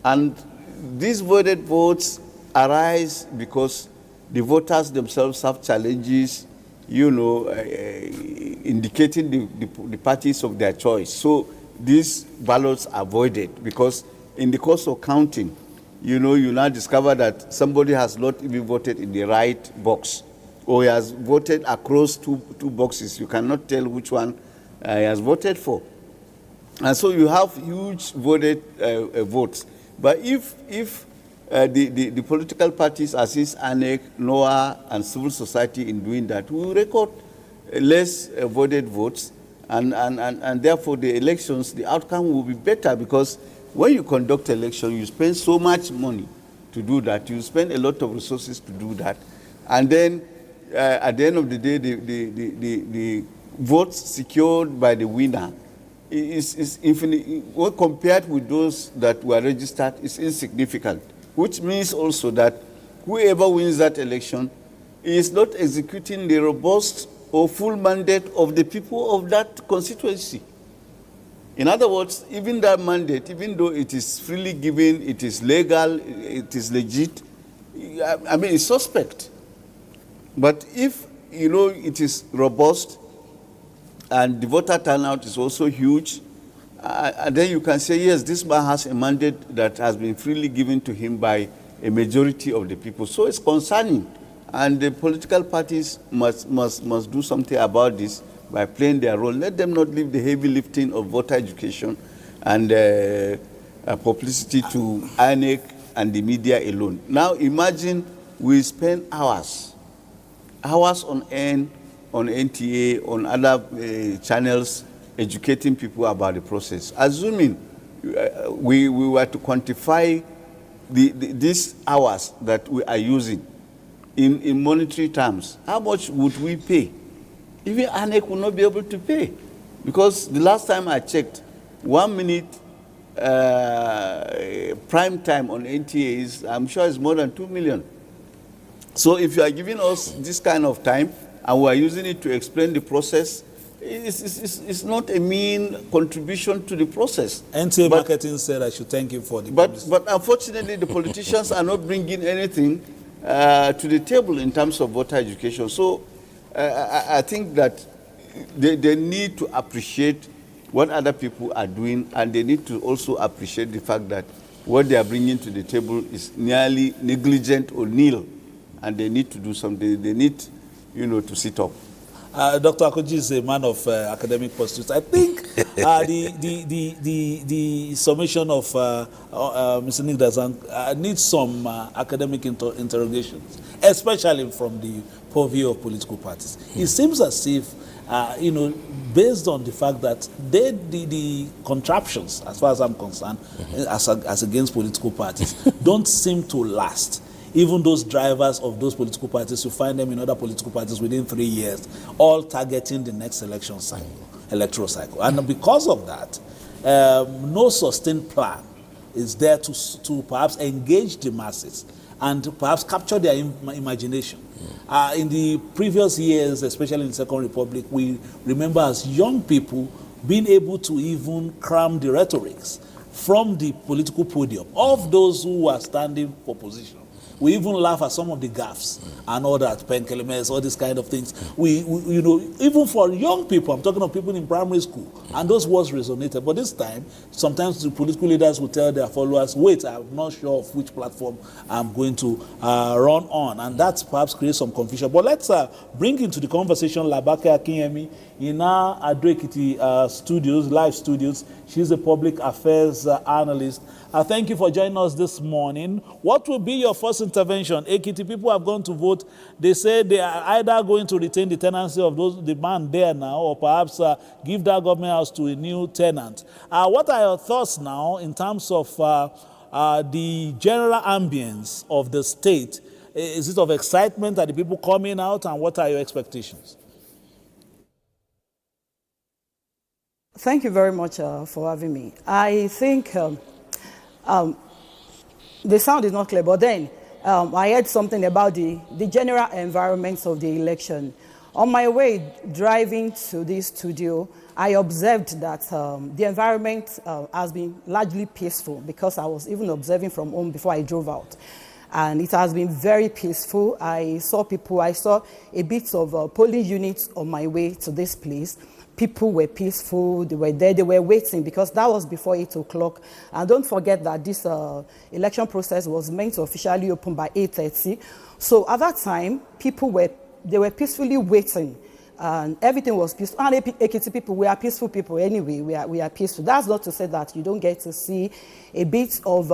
And these voided votes arise because the voters themselves have challenges, indicating the parties of their choice. So these ballots are voided because in the course of counting, you now discover that somebody has not even voted in the right box, or he has voted across two boxes. You cannot tell which one he has voted for. And so you have huge voted votes. But if the political parties assist INEC, NOAA, and civil society in doing that, we will record less voted votes, and therefore the elections, the outcome will be better, because when you conduct election, you spend so much money to do that. You spend a lot of resources to do that. And then at the end of the day, the votes secured by the winner is infinite. When compared with those that were registered, is insignificant, which means also that whoever wins that election is not executing the robust or full mandate of the people of that constituency. In other words, even that mandate, even though it is freely given, it is legal, it is legit, I mean, it's suspect. But if, it is robust and the voter turnout is also huge, and then you can say, yes, this man has a mandate that has been freely given to him by a majority of the people. So it's concerning. And the political parties must do something about this by playing their role. Let them not leave the heavy lifting of voter education and publicity to INEC and the media alone. Now imagine we spend hours on end, on NTA, on other channels, educating people about the process. Assuming we were to quantify these hours that we are using in monetary terms, how much would we pay? Even INEC will not be able to pay, because the last time I checked, 1 minute prime time on NTA is, I'm sure, is more than 2 million. So if you are giving us this kind of time and we are using it to explain the process, it's not a mean contribution to the process. NTA Marketing said I should thank you for the publicity. But unfortunately, the politicians are not bringing anything to the table in terms of voter education. So I think that they need to appreciate what other people are doing, and they need to also appreciate the fact that what they are bringing to the table is nearly negligent or nil, and they need to do something. They need, to sit up. Dr. Akoji is a man of academic pursuits. I think the summation of Mr. Nick Dazan needs some academic interrogations, especially from the purview of political parties. It seems as if, based on the fact that the contraptions, as far as I'm concerned, as against political parties, don't seem to last. Even those drivers of those political parties, you find them in other political parties within 3 years, all targeting the next election cycle, electoral cycle. And because of that, no sustained plan is there to perhaps engage the masses and perhaps capture their imagination. In the previous years, especially in the Second Republic, we remember as young people being able to even cram the rhetorics from the political podium of those who are standing for position. We even laugh at some of the gaffes and all that, penkelemes, all these kind of things. We, you know, even for young people, I'm talking of people in primary school, and those words resonated. But this time, sometimes the political leaders will tell their followers, wait, I'm not sure of which platform I'm going to run on. And that perhaps creates some confusion. But let's bring into the conversation Labake Akinyemi in our Ekiti studios, live studios. She's a public affairs analyst. Thank you for joining us this morning. What will be your first intervention? Ekiti people have gone to vote. They say they are either going to retain the tenancy of the man there now, or perhaps give that government house to a new tenant. What are your thoughts now in terms of the general ambience of the state? Is it of excitement? Are the people coming out? And what are your expectations? Thank you very much for having me. I think the sound is not clear, but then I heard something about the general environment of the election. On my way driving to this studio, I observed that the environment has been largely peaceful, because I was even observing from home before I drove out. And it has been very peaceful. I saw a bit of polling units on my way to this place. People were peaceful, they were there, they were waiting, because that was before 8 o'clock. And don't forget that this election process was meant to officially open by 8:30. So at that time, they were peacefully waiting. And everything was peaceful. And Ekiti people, we are peaceful people anyway. We are peaceful. That's not to say that you don't get to see a bit of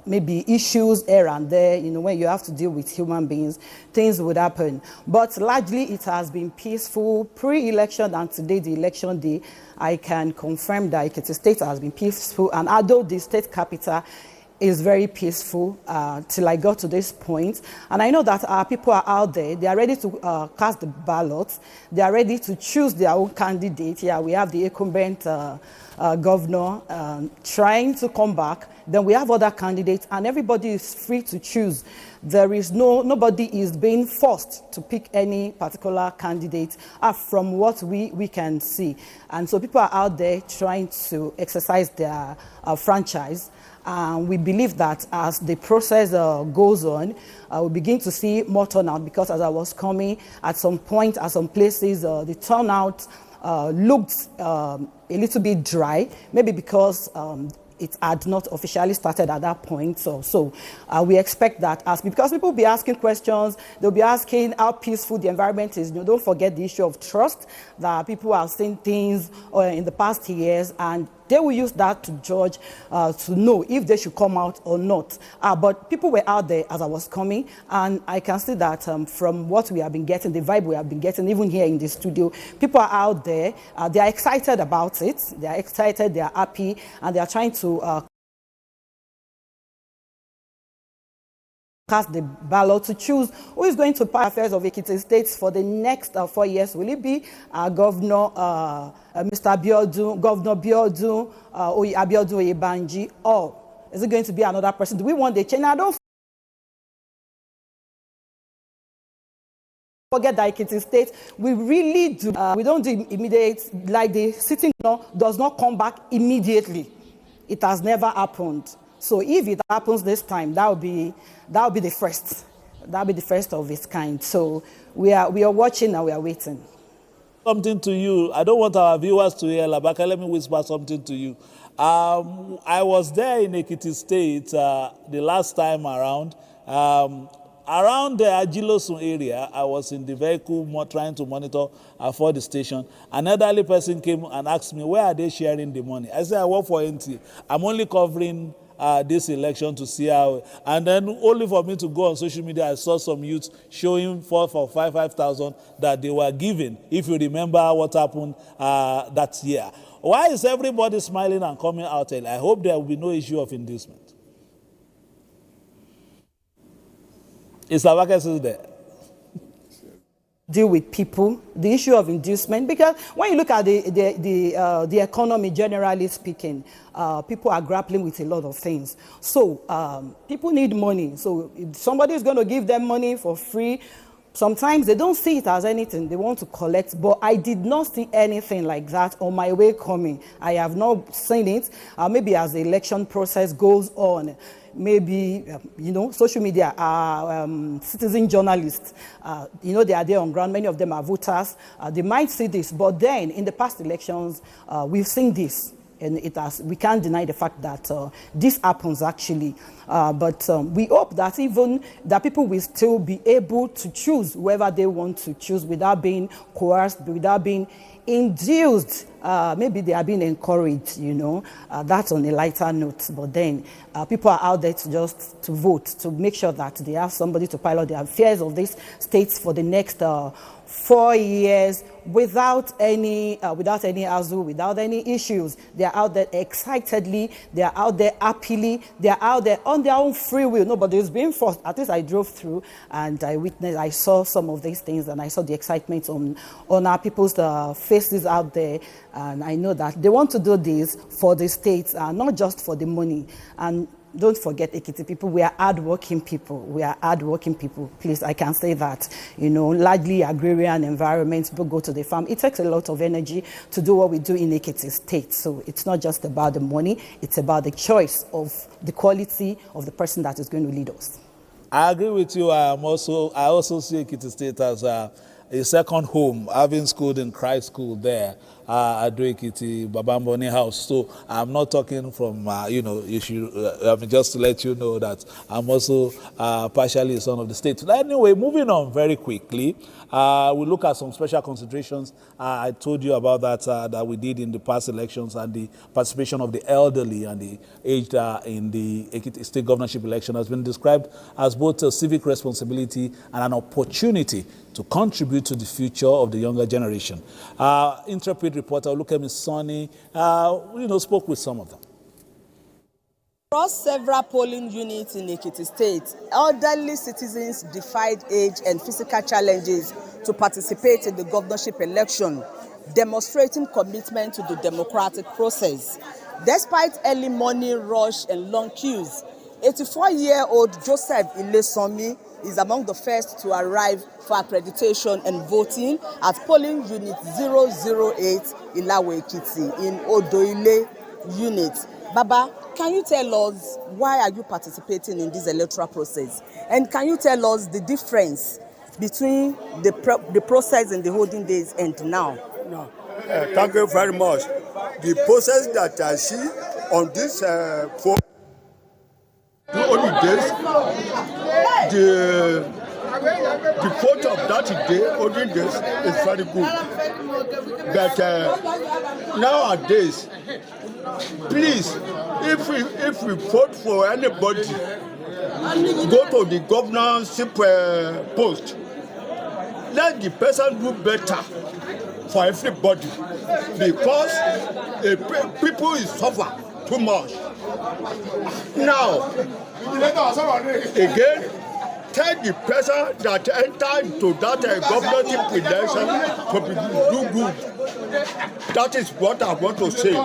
maybe issues here and there. You know, when you have to deal with human beings, things would happen. But largely, it has been peaceful pre-election, and today, the election day, I can confirm that Ekiti State has been peaceful. And although the state capital is very peaceful till I got to this point. And I know that our people are out there. They are ready to cast the ballots. They are ready to choose their own candidate. Yeah, we have the incumbent governor trying to come back. Then we have other candidates, and everybody is free to choose. There is nobody is being forced to pick any particular candidate from what we can see. And so people are out there trying to exercise their franchise. We believe that as the process goes on, we'll begin to see more turnout, because as I was coming, at some point, at some places, the turnout looked a little bit dry, maybe because it had not officially started at that point. So we expect that because people will be asking questions, they'll be asking how peaceful the environment is. You know, don't forget the issue of trust, that people have seen things in the past years, and they will use that to judge, to know if they should come out or not. But people were out there as I was coming, and I can see that from what we have been getting, the vibe we have been getting, even here in the studio, people are out there. They are excited about it. They are excited, they are happy, and they are trying to cast the ballot to choose who is going to pass affairs of Ekiti State for the next 4 years. Will it be Governor Mr. Abiodun, Governor Abiodun Oyebanji, or is it going to be another person? Do we want the change? I don't forget that Ekiti State, we really do. We don't do immediate, like the sitting does not come back immediately. It has never happened. So if it happens this time, that will be the first. That will be the first of its kind. So we are watching and we are waiting. Something to you. I don't want our viewers to hear Labake. Let me whisper something to you. I was there in Ekiti State the last time around. Around the Ajilosun area, I was in the vehicle trying to monitor for the station. An elderly person came and asked me, where are they sharing the money? I said, I work for NT. I'm only covering this election to see how, and then only for me to go on social media, I saw some youths showing 5,000 that they were given, if you remember what happened that year. Why is everybody smiling and coming out? I hope there will be no issue of inducement. Is Labake still there? deal with people, the issue of inducement, because when you look at the economy, generally speaking, people are grappling with a lot of things. So people need money. So if somebody is going to give them money for free, sometimes they don't see it as anything. They want to collect. But I did not see anything like that on my way coming. I have not seen it. Maybe as the election process goes on, maybe, social media are citizen journalists. They are there on ground. Many of them are voters. They might see this. But then, in the past elections, we've seen this. And we can't deny the fact that this happens actually. But we hope that that people will still be able to choose whoever they want to choose without being coerced, without being induced. Maybe they are being encouraged, that's on a lighter note. But then people are out there to vote, to make sure that they have somebody to pilot the affairs of these states for the next 4 years without any hassle, without any issues. They are out there excitedly, they are out there happily, they are out there on their own free will. Nobody is being forced. At least I drove through and I saw some of these things, and I saw the excitement on our people's faces out there. And I know that they want to do this for the states, not just for the money. And don't forget, Ekiti people, we are hardworking people. We are hardworking people. Please, I can say that. Largely agrarian environment, people go to the farm. It takes a lot of energy to do what we do in Ekiti State. So it's not just about the money. It's about the choice of the quality of the person that is going to lead us. I agree with you. I also see Ekiti State as a second home, having schooled in Christ School there at Ekiti, Babamboni House. So I'm not talking from, you should, just to let you know that I'm also partially a son of the state. But anyway, moving on very quickly, we look at some special considerations. I told you about that we did in the past elections, and the participation of the elderly and the aged in the Ekiti State governorship election has been described as both a civic responsibility and an opportunity to contribute to the future of the younger generation. Intrepid reporter Olukemi Sonny, spoke with some of them. Across several polling units in Ekiti State, elderly citizens defied age and physical challenges to participate in the governorship election, demonstrating commitment to the democratic process. Despite early morning rush and long queues, 84-year-old Joseph Ilesomi is among the first to arrive for accreditation and voting at polling unit 008 Ilawe Ekiti in Odoile unit. Baba, can you tell us why are you participating in this electoral process? And can you tell us the difference between the process in the holding days and now? No. Thank you very much. The process that I see on this only days, the photo of that day, only days, is very good. But nowadays, please, if we vote for anybody, go to the governorship post, let the person do better for everybody, because people is suffer too much. Now, again, tell the person that enter into that governorship election to do good. That is what I want to say.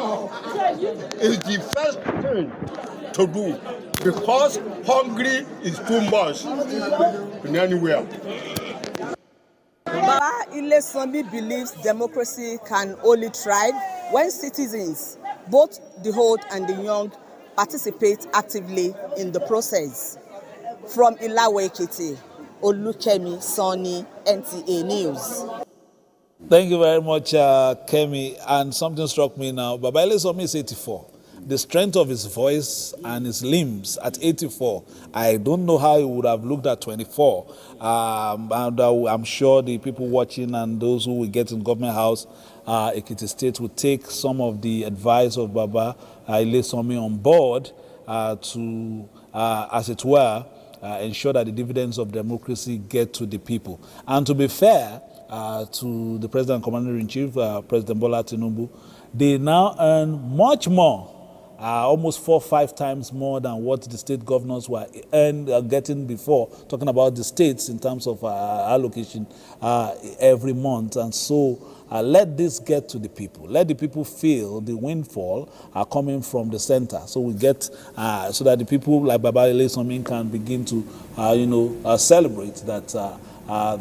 It's the first thing to do, because hungry is too much in anywhere. Baba Ilesomi believes democracy can only thrive when citizens, both the old and the young, participate actively in the process. From Ilawe Ekiti, Olukemi Sonny, NTA News. Thank you very much, Kemi. And something struck me now. Baba Ilesomi is 84. The strength of his voice and his limbs at 84, I don't know how he would have looked at 24. And I'm sure the people watching and those who will get in government house, Ekiti State, will take some of the advice of Baba Ilesomi on board to, as it were, ensure that the dividends of democracy get to the people. And to be fair to the President and Commander-in-Chief, President Bola Tinubu, they now earn much more almost 4 or 5 times more than what the state governors were getting before, talking about the states in terms of allocation every month. And so let this get to the people. Let the people feel the windfall are coming from the center. So we get, so that the people like Baba Elesomin can begin to, celebrate that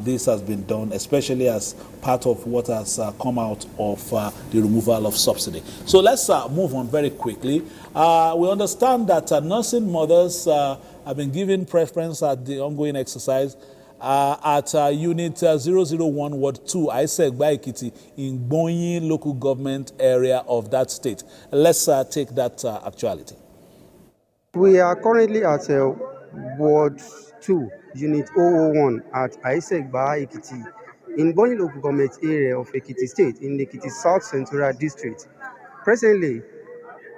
this has been done, especially as part of what has come out of the removal of subsidy. So let's move on very quickly. We understand that nursing mothers have been given preference at the ongoing exercise at Unit 001 Ward 2, Aisegba Ekiti, in Bonyi local government area of that state. Let's take that actuality. We are currently at Ward 2, Unit 001 at Aisegba Ekiti, in Bonny local government area of Ekiti State, in Ekiti South Central District. Presently,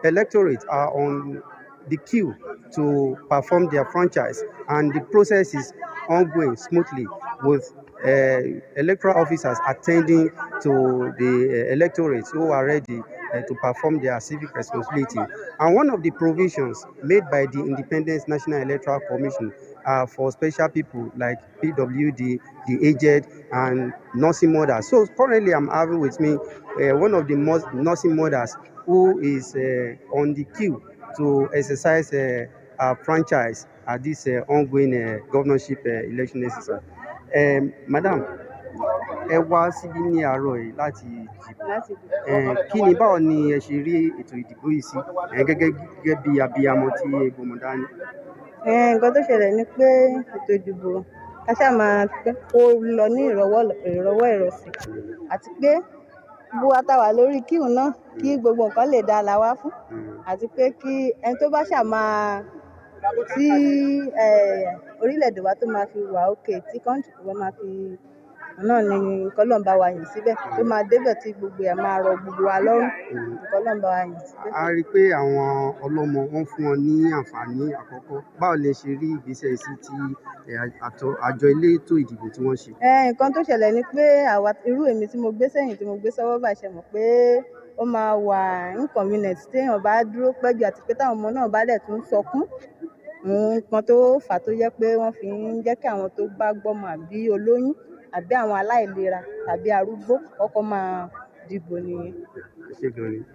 electorates are on the queue to perform their franchise, and the process is ongoing smoothly with electoral officers attending to the electorates who are ready to perform their civic responsibility. And one of the provisions made by the Independent National Electoral Commission are for special people like PWD, the aged, and nursing mothers. So currently I'm having with me one of the nursing mothers who is on the queue to exercise a franchise at this ongoing governorship election exercise. Madam, ẹ wá síbí ní àárọ̀ yìí láti dìbò. Kí ni báwo ni ẹ ṣe rí ètò ìdìbò yìí sí gẹ́gẹ́ bí abiyamọ tí egbòmọ̀ dání? Nǹkan tó ṣẹlẹ̀ ni pé ètò ìdìbò ká ṣáà máa pẹ́ kó lọ ní ìrọ̀wọ́ ìrọ̀sẹ̀, àti pé gbogbo wa tá wà lórí queue náà kí gbogbo nǹkan lè dáa la wá fún, àti pé kí ẹni tó bá ṣáà máa tí orílẹ̀-èdè wa tó máa fi wà òkè, tí country wa máa fi náà ni nǹkan Ọlọ́run bá wa yàn síbẹ̀, tó máa débẹ̀ tí gbogbo ẹ̀ máa rọ gbogbo wa lọ́rùn, nǹkan Ọlọ́run bá wa yàn síbẹ̀. A rí i pé àwọn ọlọ́mọ wọ́n fún wọn ní àǹfààní àkọ́kọ́. Báwo lẹ ṣe rí ìgbésẹ̀ sí ti àjọ elétò ìdìbò tí wọ́n ṣe? Nǹkan tó ṣẹlẹ̀ ni pé irú èmi tí mo gbé sẹ́yìn tí mo gbé sọ́wọ́ báyìí, ṣe mọ̀ pé ó máa wà inconvenient téèyàn bá dúró pẹ́ jù, àti pé táwọn ọmọ náà bá dẹ̀ tún sọkún. Nǹkan tó fà á tó jẹ́ pé wọ́n fi ń jẹ́ kí àwọn tó bá gbọ́mọ àbí olóyún àbí àwọn aláìlera tàbí arúgbó kọ́kọ́ máa dìbò nìyẹn.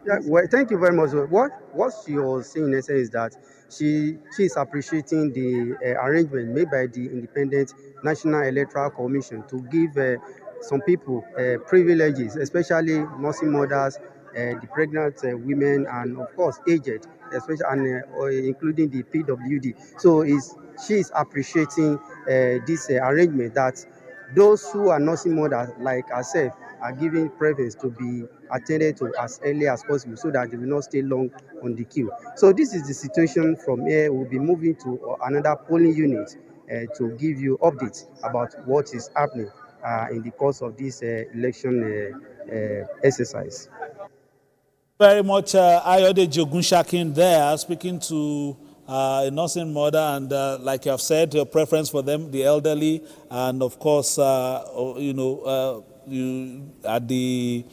Yeah, well, thank you very much. What she was saying is that she is appreciating the arrangement made by the Independent National Electoral Commission to give some people privileges, especially nursing mothers, the pregnant women, and of course aged, especially and including the PWD. So she is appreciating this arrangement that those who are nursing mothers like herself are given preference to be attended to as early as possible so that they will not stay long on the queue. So this is the situation. From here, we'll be moving to another polling unit to give you updates about what is happening in the course of this election exercise. Very much Ayode Jogunshakin there, speaking to a nursing mother, and like you have said, your preference for them, the elderly, and of course, you at the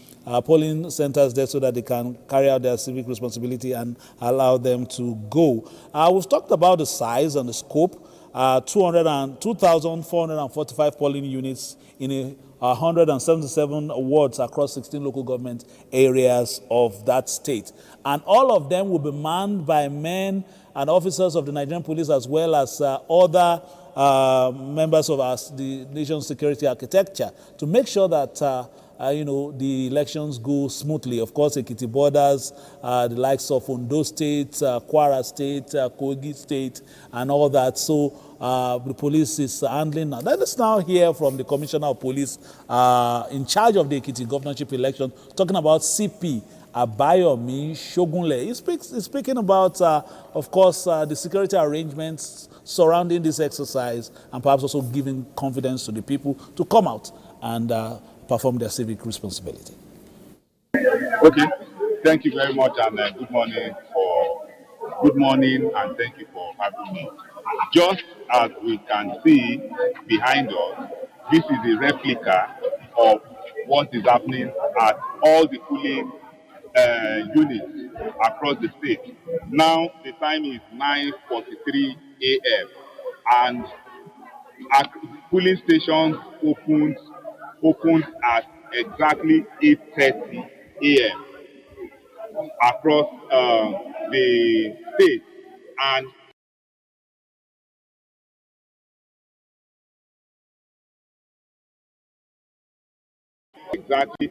polling centers there so that they can carry out their civic responsibility and allow them to go. We've talked about the size and the scope. 2,445 polling units in 177 wards across 16 local government areas of that state. And all of them will be manned by men and officers of the Nigerian police, as well as other members of the nation's security architecture, to make sure that the elections go smoothly. Of course, Ekiti borders, the likes of Ondo State, Kwara State, Kogi State, and all that. So the police is handling now. Let us now hear from the Commissioner of Police in charge of the Ekiti governorship election, talking about CP Abayomi Shogunle. He's speaking about, of course, the security arrangements surrounding this exercise, and perhaps also giving confidence to the people to come out and perform their civic responsibility. Okay, thank you very much, and good morning, and thank you for having me. Just as we can see behind us, this is a replica of what is happening at all the polling units across the state. Now the time is 9:43 a.m. and polling stations opened at exactly 8:30 a.m. across the state, and exactly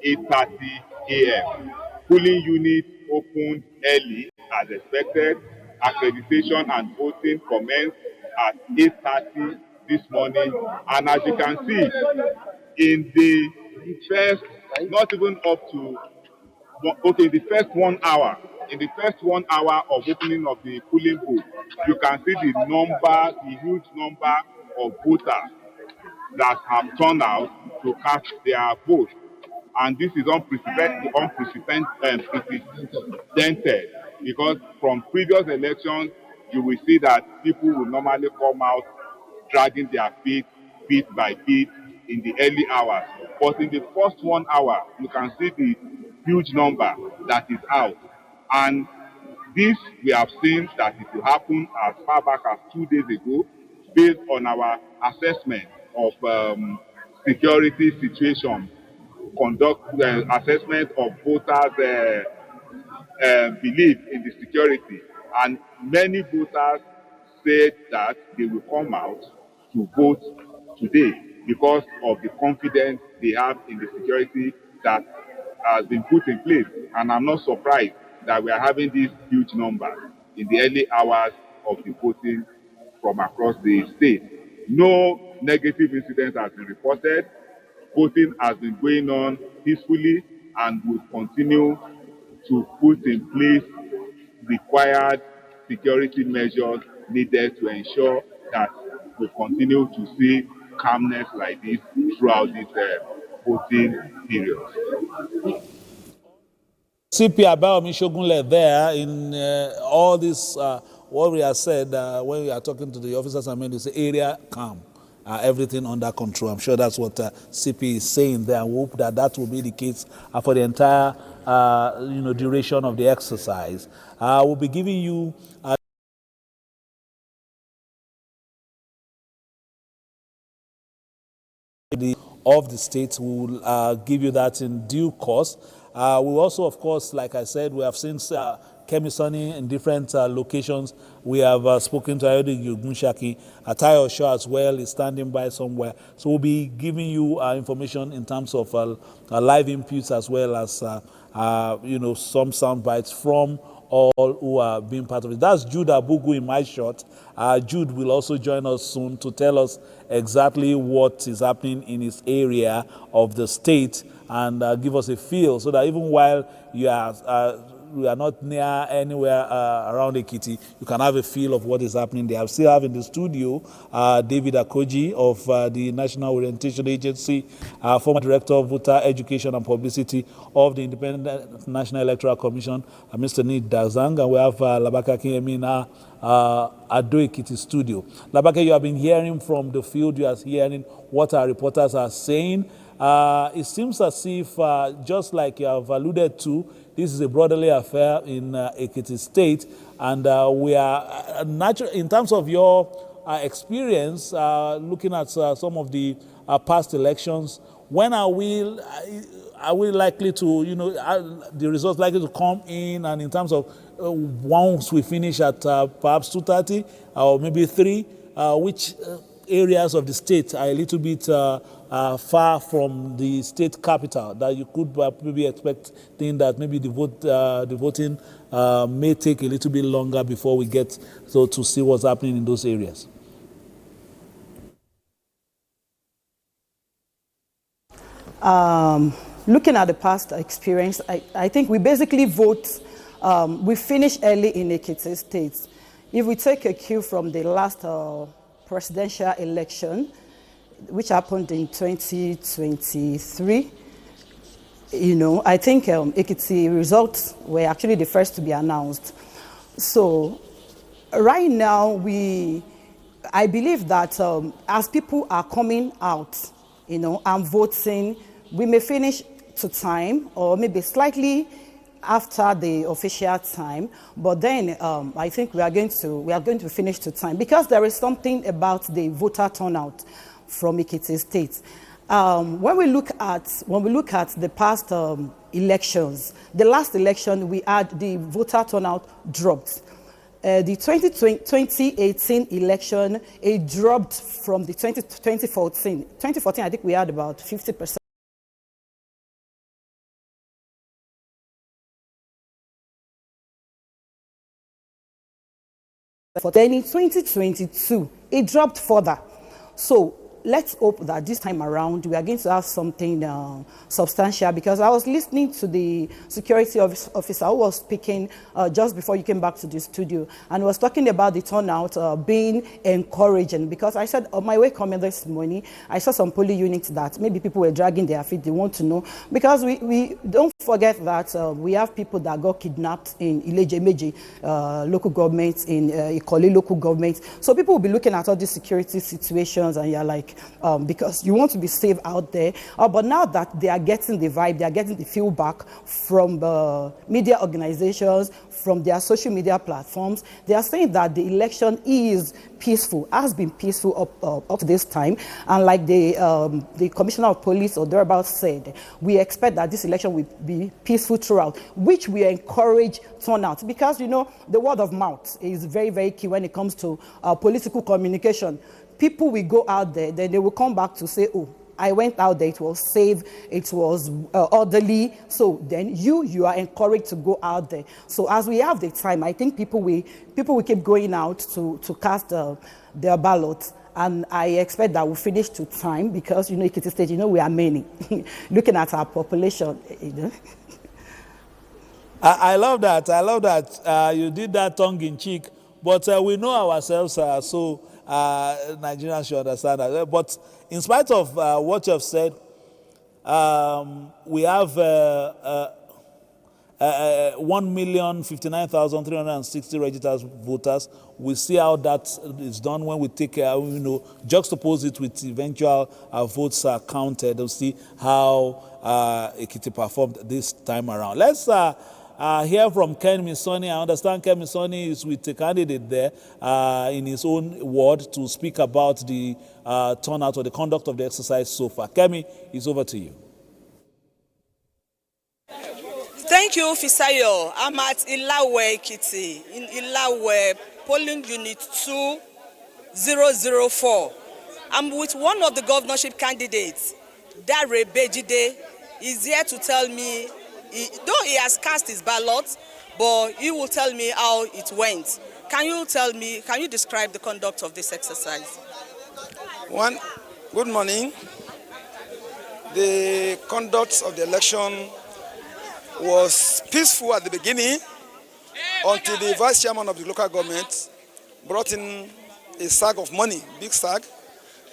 8:30 a.m. Polling units opened early as expected. Accreditation and voting commenced at 8:30 this morning, and as you can see, in the first, not even up to, okay, the first 1 hour, in the first 1 hour of opening of the polling booth, you can see the huge number of voters that have turned out to cast their vote. And this is unprecedented because from previous elections, you will see that people will normally come out dragging their feet, bit by bit, in the early hours. But in the first 1 hour, you can see the huge number that is out. And this, we have seen that it will happen as far back as 2 days ago, based on our assessment of security situation, assessment of voters' belief in the security. And many voters said that they will come out to vote today because of the confidence they have in the security that has been put in place. And I'm not surprised that we are having these huge numbers in the early hours of the voting from across the state. No negative incidents have been reported. Voting has been going on peacefully and will continue to put in place required security measures needed to ensure that we continue to see calmness like this throughout this voting period. CP Abayomi Shogunle there in all this, what we have said when we are talking to the officers and men, they say area calm, everything under control. I'm sure that's what CP is saying there. We hope that that will be the case for the entire duration of the exercise. We'll be giving you of the state. We will give you that in due course. We also, of course, like I said, we have seen Kemi Sani in different locations. We have spoken to Ayode Yogunshaki. Atayo Shaw as well is standing by somewhere. So we'll be giving you information in terms of live inputs as well as some sound bites from all who are being part of it. That's Jude Abugu in my shot. Jude will also join us soon to tell us exactly what is happening in his area of the state and give us a feel so that even while we are not near anywhere around Ekiti, you can have a feel of what is happening there. I still have in the studio David Akoji of the National Orientation Agency, former Director of Voter Education and Publicity of the Independent National Electoral Commission, Mr. Nid Dazang, and we have Labaka Kiyemi in our Ado Ekiti studio. Labaka, you have been hearing from the field, you are hearing what our reporters are saying. It seems as if, just like you have alluded to, this is a brotherly affair in Ekiti State, and we are in terms of your experience, looking at some of the past elections. When are we likely to, the results likely to come in, and in terms of once we finish at perhaps 2:30 or maybe 3, which areas of the state are a little bit far from the state capital that you could maybe expecting that maybe the voting may take a little bit longer before we get to see what's happening in those areas? Looking at the past experience, I think we basically vote, we finish early in Ekiti State. If we take a cue from the last presidential election, which happened in 2023, I think Ekiti results were actually the first to be announced. So right now, I believe that as people are coming out, and voting, we may finish to time or maybe slightly after the official time, but then I think we are going to finish to time, because there is something about the voter turnout from Ekiti State. When we look at the past elections, the last election we had, the voter turnout dropped. The 2018 election, it dropped from the 2014. 2014, I think we had about 50%. Then in 2022, it dropped further. So let's hope that this time around we are going to have something substantial, because I was listening to the security officer who was speaking just before you came back to the studio, and was talking about the turnout being encouraging, because I said on my way coming this morning, I saw some polling units that maybe people were dragging their feet. They want to know, because we don't forget that we have people that got kidnapped in Ilejemeji local government, in Ikole local government. So people will be looking at all these security situations, and you're like, because you want to be safe out there. But now that they are getting the vibe, they are getting the feel back from media organizations, from their social media platforms, they are saying that the election is peaceful, has been peaceful up to this time. And like the Commissioner of Police or thereabouts said, we expect that this election will be peaceful throughout, which we encourage turnout, because, you know, the word of mouth is very, very key when it comes to political communication. People will go out there, then they will come back to say, oh, I went out there, it was safe, it was orderly. So then you are encouraged to go out there. So as we have the time, I think people will keep going out to cast their ballots. And I expect that we'll finish to time, because, you know, Ekiti State, you know, we are many. Looking at our population, you know. I love that. I love that. You did that tongue in cheek, but we know ourselves, so Nigerians should understand that. But in spite of what you have said, we have 1,059,360 registered voters. We see how that is done when we take, juxtapose it with eventual votes are counted. We'll see how Ekiti performed this time around. Let's hear from Ken Misoni. I understand Ken Misoni is with a candidate there in his own ward to speak about the turnout or the conduct of the exercise so far. Kemi, it's over to you. Thank you, Fisayo. I'm at Ilawe, Ekiti, in Ilawe, polling unit 2004. I'm with one of the governorship candidates, Dare Bejide. He's here to tell me, though he has cast his ballot, but he will tell me how it went. Can you describe the conduct of this exercise? Good morning. The conduct of the election was peaceful at the beginning, until the vice chairman of the local government brought in a sack of money, big sack,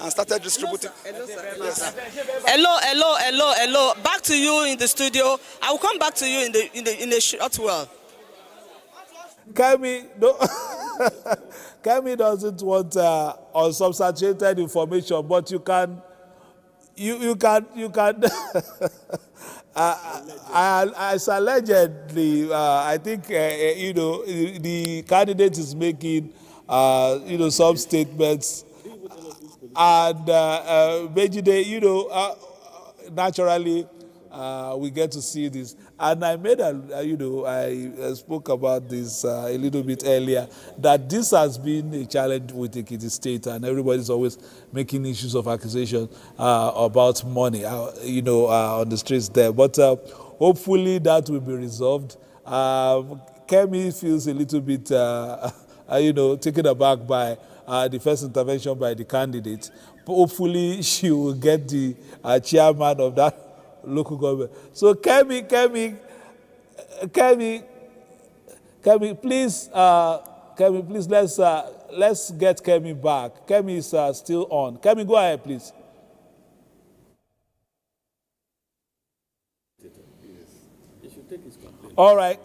and started distributing. Hello. Back to you in the studio. I will come back to you in a short while. Kemi, no, Kemi doesn't want unsubstantiated information, but you can. As allegedly, I think the candidate is making some statements, and Bejide, naturally we get to see this. And I made I spoke about this a little bit earlier, that this has been a challenge with Ekiti State, and everybody's always making issues of accusation about money, on the streets there. But hopefully that will be resolved. Kemi feels a little bit, taken aback by the first intervention by the candidate. But hopefully she will get the chairman of that local government. So Kemi, please, let's get Kemi back. Kemi is still on. Kemi, go ahead, please. All right.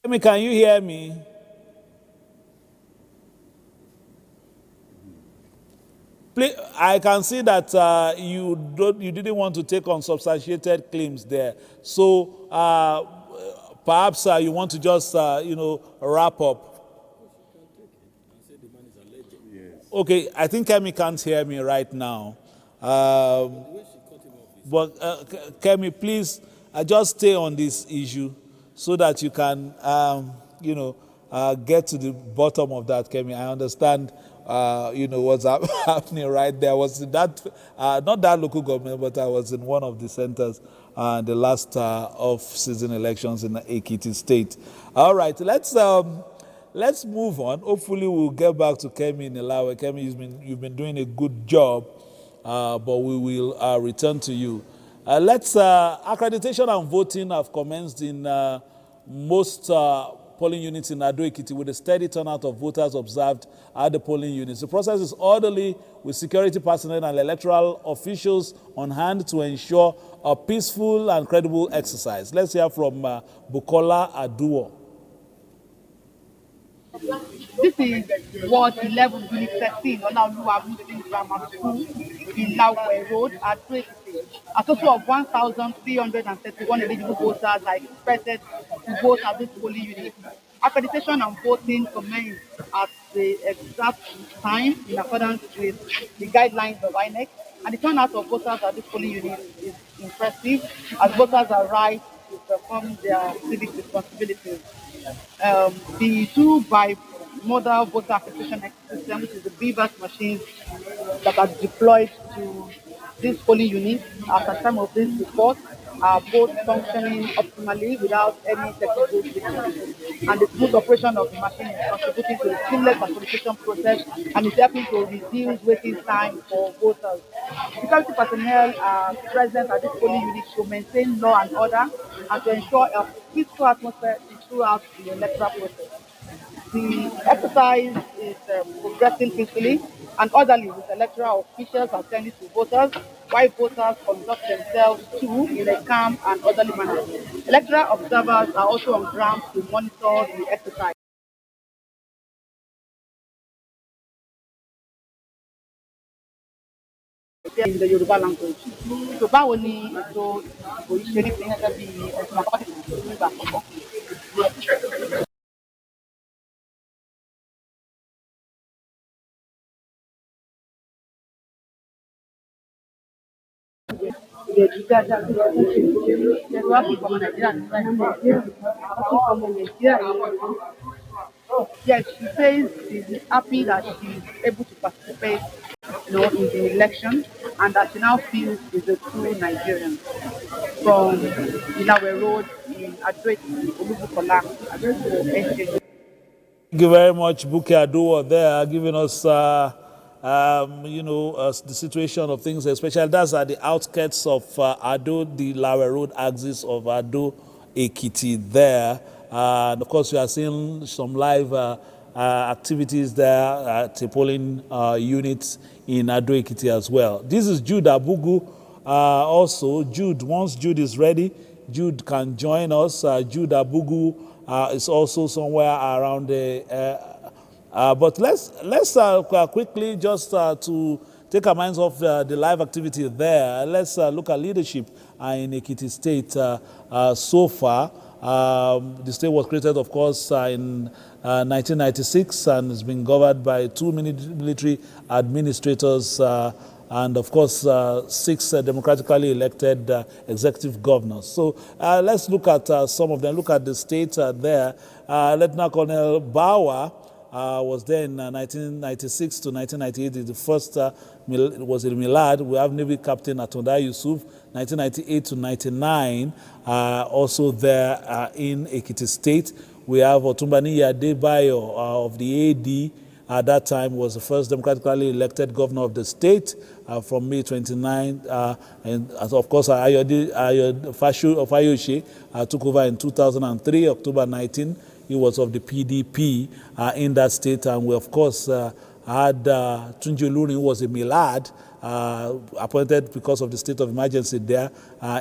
Kemi, can you hear me? Please, I can see that you didn't want to take unsubstantiated claims there. So perhaps you want to just wrap up. Okay, I think Kemi can't hear me right now. But Kemi, please just stay on this issue so that you can, get to the bottom of that, Kemi. I understand, what's happening right there. I was in that, not that local government, but I was in one of the centers the last off-season elections in Ekiti State. All right, let's move on. Hopefully, we'll get back to Kemi in Ilawe. Kemi, you've been doing a good job, but we will return to you. Accreditation and voting have commenced in most polling units in Ado Ekiti with a steady turnout of voters observed at the polling units. The process is orderly with security personnel and electoral officials on hand to ensure a peaceful and credible exercise. Let's hear from Bukola Aduo. This is Ward 11, Unit 13, Olaoluwa Muslim Grammar School in Lawe Road at Ekiti. A total of 1,331 eligible voters are expected to vote at this polling unit. Accreditation and voting commenced at the exact time in accordance with the guidelines of INEC, and the turnout of voters at this polling unit is impressive as voters arrive to perform their civic responsibilities. The 2-by-modal voter application system, which is the BVAS machines that are deployed to this polling unit at the time of this report, are both functioning optimally without any technical difficulties. And the smooth operation of the machine is contributing to the seamless application process and is helping to reduce waiting time for voters. Security personnel are present at this polling unit to maintain law and order and to ensure a peaceful atmosphere throughout the electoral process. The exercise is progressing peacefully and orderly with electoral officials attending to voters, while voters conduct themselves too in a calm and orderly manner. Electoral observers are also on ground to monitor the exercise. In the Yoruba language. So báwo ni ètò ìbò yìí ṣe rí fún gẹ́gẹ́ bí ẹ̀sùn àkọ́kọ́ nígbà àkọ́kọ́? Yes, she says she's happy that she's able to participate, in the election, and that she now feels is a true Nigerian. From Ilawe Road in Adret, Olubukola. Thank you very much, Buki Aduo, there, giving us, the situation of things, especially that's at the outskirts of Ado, the Lawe Road axis of Ado Ekiti there. And of course, we are seeing some live activities there at the polling units in Ado Ekiti as well. This is Jude Abugu. Also, Jude, once Jude is ready, Jude can join us. Jude Abugu is also somewhere around the. But let's quickly just to take our minds off the live activity there. Let's look at leadership in Ekiti State so far. The state was created, of course, in 1996 and has been governed by 2 military administrators and, of course, 6 democratically elected executive governors. So let's look at some of them. Look at the state there. Lieutenant Colonel Bawa was there in 1996 to 1998. The first was in Milad. We have Navy Captain Atonda Yusuf, 1998 to 99, also there in Ekiti State. We have Otumbani Adebayo of the AD. At that time was the first democratically elected governor of the state from May 29. And of course, Ayode Fayose took over in 2003, October 19. He was of the PDP in that state. And we, of course, had Tunji Oluri, who was a Milad, appointed because of the state of emergency there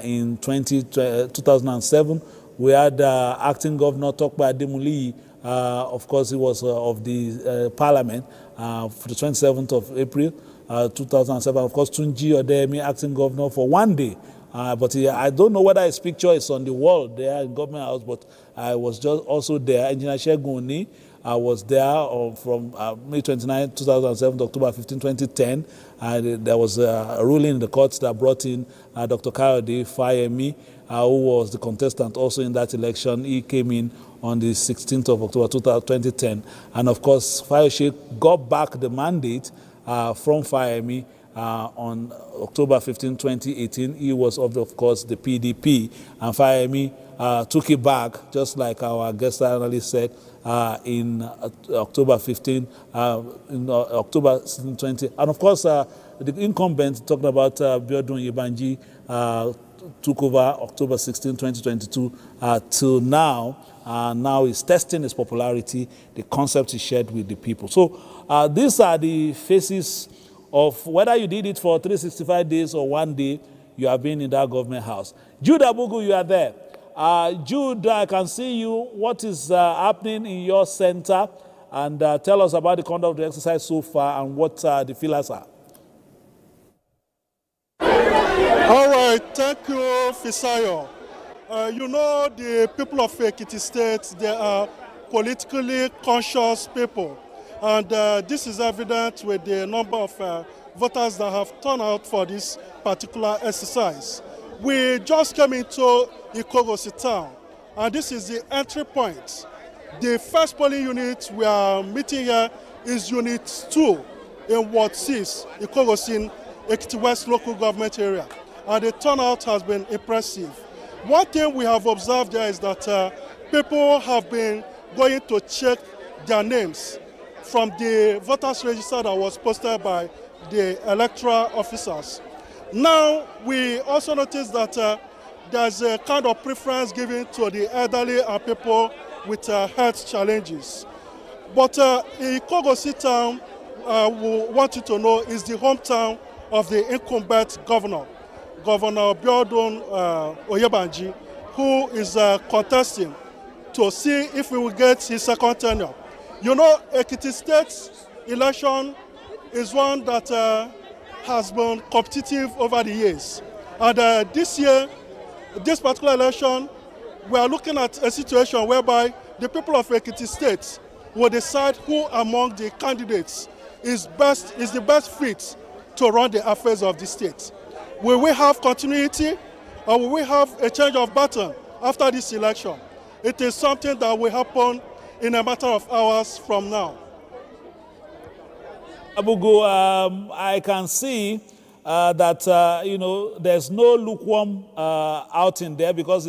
in 2007. We had acting governor Tokpa Ademuli. Of course, he was of the parliament for the 27th of April. 2007. Of course, Tunji Odemi, acting governor for one day. But I don't know whether his picture is on the wall there in Government House, but I was just also there. Engineer Shegun I was there from May 29, 2007 to October 15, 2010. And there was a ruling in the courts that brought in Dr. Kayode Fayemi, who was the contestant also in that election. He came in on the 16th of October 2010. And of course, Fayose got back the mandate from Fayemi on October 15, 2018. He was, of course, the PDP. And Fayemi took it back, just like our guest analyst said, in October 15, in October 20. And of course, the incumbent, talking about Biodun Yebanji, took over October 16, 2022 till now. Now he's testing his popularity, the concept is shared with the people. So these are the faces of whether you did it for 365 days or one day, you have been in that government house. Jude Abugu, you are there. Jude, I can see you. What is happening in your center? And tell us about the conduct of the exercise so far and what the feelers are. All right, thank you, Fisayo. You know, the people of Ekiti State, they are politically conscious people. And this is evident with the number of voters that have turned out for this particular exercise. We just came into Ikogosi town, and this is the entry point. The first polling unit we are meeting here is Unit 2 in Ward 6, Ikogosi, Ekiti West local government area. And the turnout has been impressive. One thing we have observed there is that people have been going to check their names from the voters register that was posted by the electoral officers. Now, we also notice that there's a kind of preference given to the elderly and people with health challenges. But in Ikogosi town, we want you to know, is the hometown of the incumbent governor, Governor Biodun Yebanji, who is contesting to see if he will get his second tenure. You know, Ekiti State election is one that has been competitive over the years. And this year, this particular election, we are looking at a situation whereby the people of Ekiti State will decide who among the candidates is the best fit to run the affairs of the state. Will we have continuity, or will we have a change of baton after this election? It is something that will happen in a matter of hours from now. Abugu, I can see that you know, there's no lukewarm out in there, because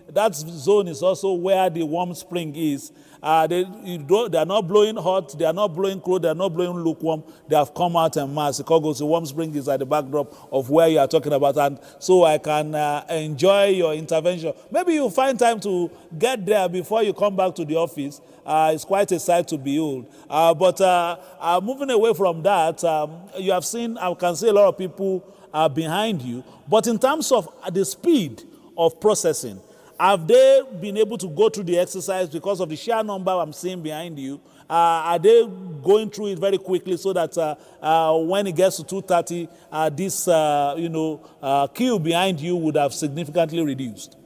that zone is also where the warm spring is. They are not blowing hot, they are not blowing cold, they are not blowing lukewarm. They have come out en masse. The warm spring is at the backdrop of where you are talking about, and so I can enjoy your intervention. Maybe you'll find time to get there before you come back to the office. It's quite a sight to behold. But moving away from that, you have seen, I can see a lot of people behind you. But in terms of the speed of processing, have they been able to go through the exercise because of the sheer number I'm seeing behind you? Are they going through it very quickly so that when it gets to 2:30, this queue behind you would have significantly reduced?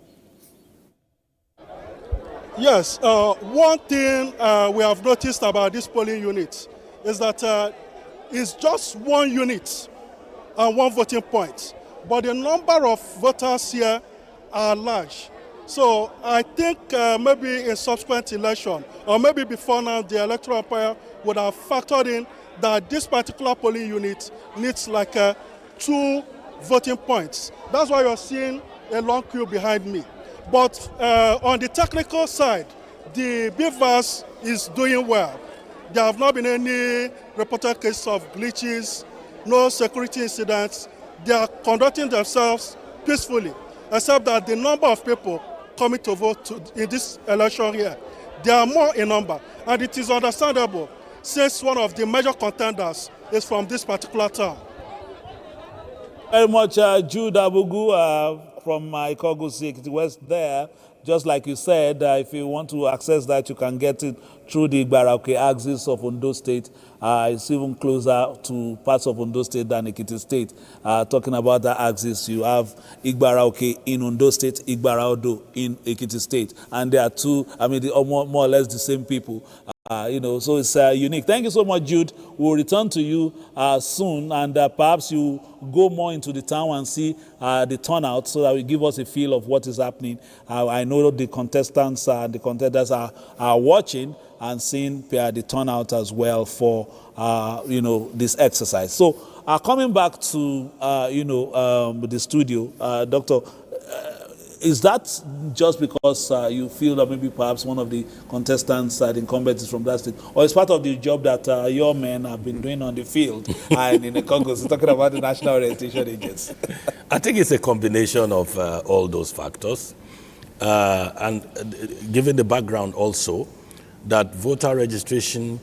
Yes, one thing we have noticed about this polling unit is that it's just one unit and one voting point, but the number of voters here are large. So I think maybe in subsequent election, or maybe before now, the electoral umpire would have factored in that this particular polling unit needs like 2 voting points. That's why you're seeing a long queue behind me. But on the technical side, the BVAS is doing well. There have not been any reported cases of glitches, no security incidents. They are conducting themselves peacefully, except that the number of people coming to vote in this election here, they are more in number. And it is understandable, since one of the major contenders is from this particular town. Very much, Jude Abugu from Ikogosi, Ekiti West there. Just like you said, if you want to access that, you can get it through the Igbaraoke axis of Ondo State. It's even closer to parts of Ondo State than Ekiti State. Talking about that axis, you have Igbaraoke in Ondo State, Igbaraodo in Ekiti State. And they are two, I mean, they are more or less the same people. So it's unique. Thank you so much, Jude. We'll return to you soon, and perhaps you go more into the town and see the turnout so that will give us a feel of what is happening. I know the contestants, the contenders are watching and seeing the turnout as well for, this exercise. So coming back to, the studio, Doctor, is that just because you feel that maybe perhaps one of the contestants, the incumbent, is from that state, or it's part of the job that your men have been doing on the field and in the Congress, talking about the National Orientation Agency? I think it's a combination of all those factors. And given the background also that voter registration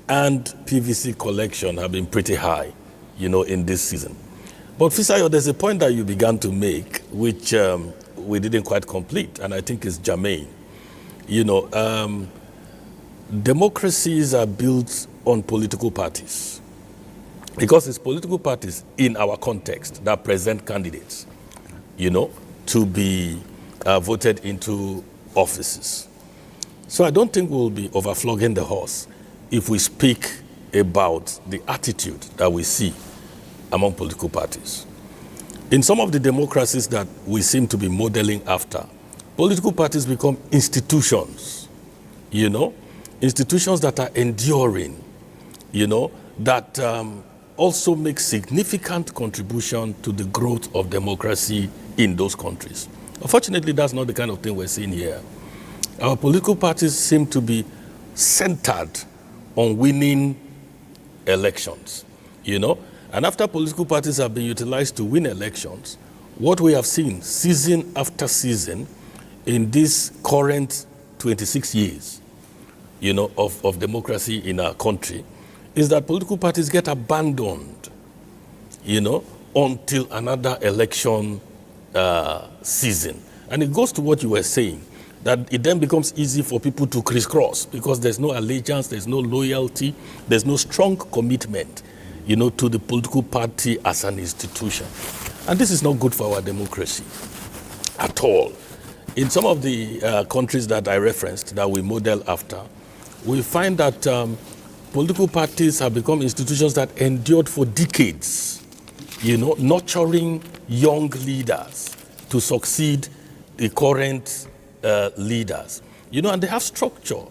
and PVC collection have been pretty high, in this season. But Fisayo, there's a point that you began to make, which we didn't quite complete, and I think is germane. Democracies are built on political parties, because it's political parties in our context that present candidates, to be voted into offices. So I don't think we'll be overflogging the horse if we speak about the attitude that we see among political parties. In some of the democracies that we seem to be modeling after, political parties become institutions, institutions that are enduring, that also make significant contribution to the growth of democracy in those countries. Unfortunately, that's not the kind of thing we're seeing here. Our political parties seem to be centered on winning elections, And after political parties have been utilized to win elections, what we have seen season after season in this current 26 years, of democracy in our country, is that political parties get abandoned, until another election season. And it goes to what you were saying, that it then becomes easy for people to crisscross because there's no allegiance, there's no loyalty, there's no strong commitment, to the political party as an institution. And this is not good for our democracy at all. In some of the countries that I referenced, that we model after, we find that political parties have become institutions that endured for decades, nurturing young leaders to succeed the current leaders, and they have structure.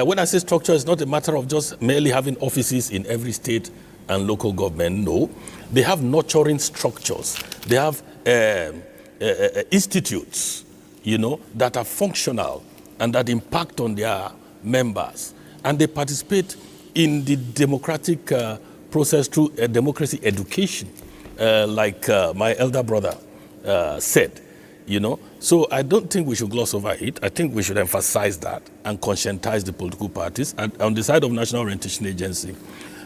When I say structure, it's not a matter of just merely having offices in every state and local government. No, they have nurturing structures. They have institutes, that are functional and that impact on their members. And they participate in the democratic process through democracy education, like my elder brother said, So I don't think we should gloss over it. I think we should emphasize that and conscientize the political parties. And on the side of National Orientation Agency,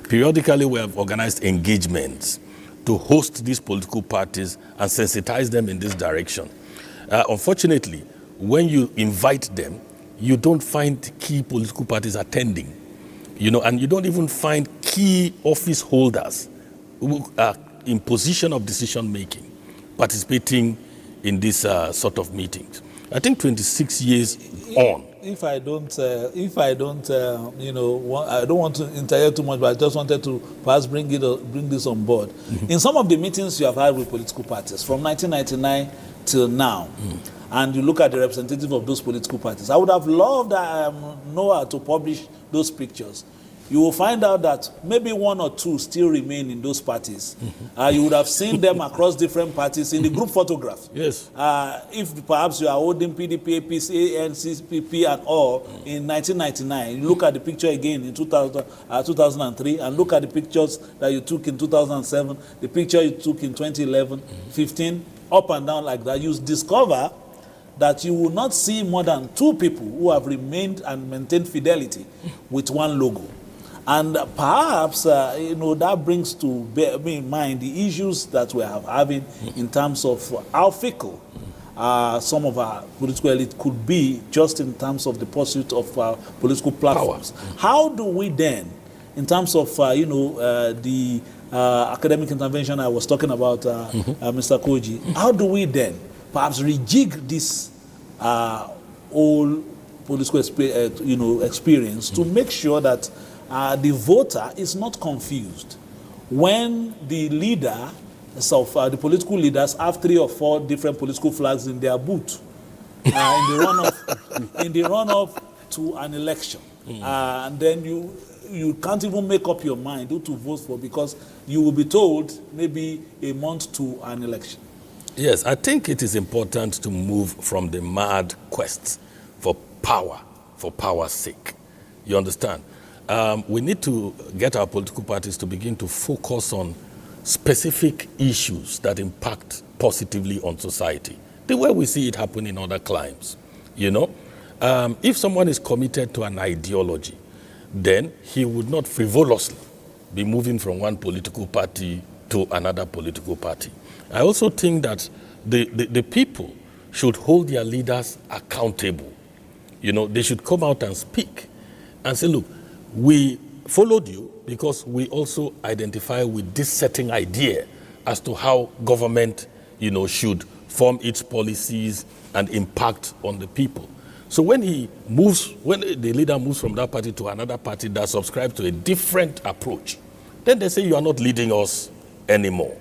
periodically we have organized engagements to host these political parties and sensitize them in this direction. Unfortunately, when you invite them, you don't find key political parties attending, and you don't even find key office holders who are in position of decision making participating in this sort of meetings. I think 26 years on. I don't want to interfere too much, but I just wanted to perhaps bring this on board. Mm-hmm. In some of the meetings you have had with political parties from 1999 till now, and you look at the representative of those political parties, I would have loved Noah to publish those pictures. You will find out that maybe one or two still remain in those parties. Mm-hmm. You would have seen them across different parties in the group photograph. Yes. If perhaps you are holding PDP, APC, ANC, PP and all in 1999, you look at the picture again in 2003 and look at the pictures that you took in 2007, the picture you took in 2011, 15, up and down like that, you discover that you will not see more than two people who have remained and maintained fidelity with one logo. And perhaps, that brings to bear in mind the issues that we are having in terms of how fickle some of our political elite could be just in terms of the pursuit of political platforms. How do we then, in terms of, the academic intervention I was talking about, Mr. Koji, how do we then perhaps rejig this whole political experience to make sure that the voter is not confused when the leader of the political leaders have 3 or 4 different political flags in their boot in the run-up to an election, and then you can't even make up your mind who to vote for because you will be told maybe a month to an election. Yes, I think it is important to move from the mad quest for power's sake. You understand? We need to get our political parties to begin to focus on specific issues that impact positively on society, the way we see it happen in other climes. If someone is committed to an ideology, then he would not frivolously be moving from one political party to another political party. I also think that the people should hold their leaders accountable. They should come out and speak and say, look, we followed you because we also identify with this certain idea as to how government, should form its policies and impact on the people. So when the leader moves from that party to another party that subscribes to a different approach, then they say you are not leading us anymore.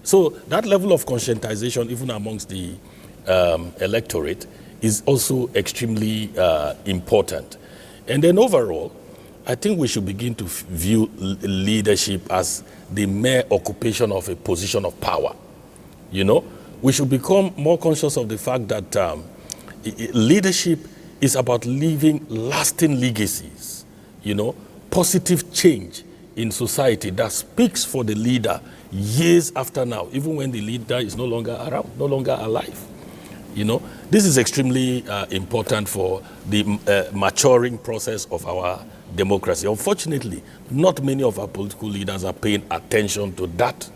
So that level of conscientization, even amongst the electorate, is also extremely important. And then overall, I think we should begin to view leadership as the mere occupation of a position of power. We should become more conscious of the fact that leadership is about leaving lasting legacies, positive change in society that speaks for the leader years after now, even when the leader is no longer around, no longer alive. This is extremely important for the maturing process of our democracy. Unfortunately, not many of our political leaders are paying attention to that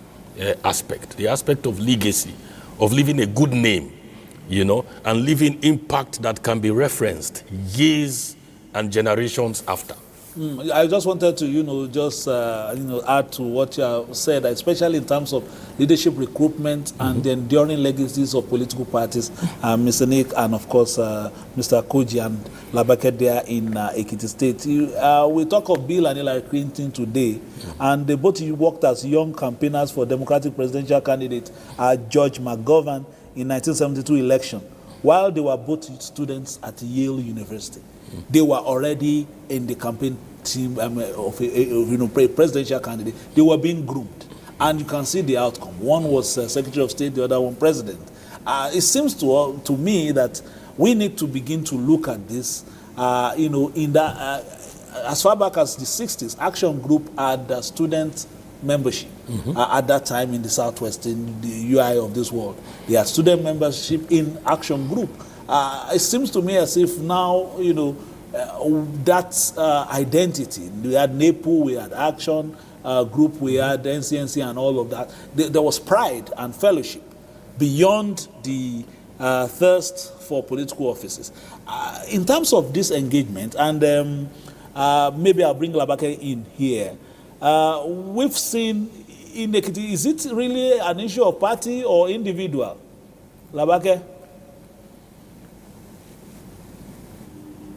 aspect, the aspect of legacy, of leaving a good name, and leaving impact that can be referenced years and generations after. I just wanted to, add to what you have said, especially in terms of leadership recruitment and the enduring legacies of political parties. Mr. Nick and, of course, Mr. Koji and Labake there in Ekiti State. We talk of Bill and Hillary Clinton today, and they both worked as young campaigners for Democratic presidential candidate George McGovern in 1972 election, while they were both students at Yale University. They were already in the campaign team of a presidential candidate. They were being groomed, and you can see the outcome. One was Secretary of State, the other one President. It seems to me that we need to begin to look at this. In that as far back as the 60s, Action Group had student membership at that time in the Southwest, in the UI of this world. They had student membership in Action Group. It seems to me as if now, that identity, we had NAPU, we had Action Group, we had NCNC and all of that. There was pride and fellowship beyond the thirst for political offices. In terms of this engagement, and maybe I'll bring Labake in here, we've seen in Ekiti, is it really an issue of party or individual? Labake?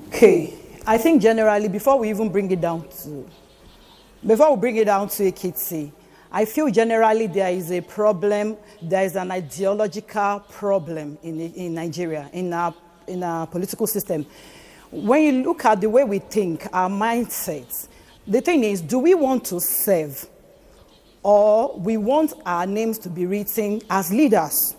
Okay, I think generally, before we bring it down to Ekiti, I feel generally there is a problem, there is an ideological problem in Nigeria, in our political system. When you look at the way we think, our mindsets, the thing is, do we want to serve, or we want our names to be written as leaders?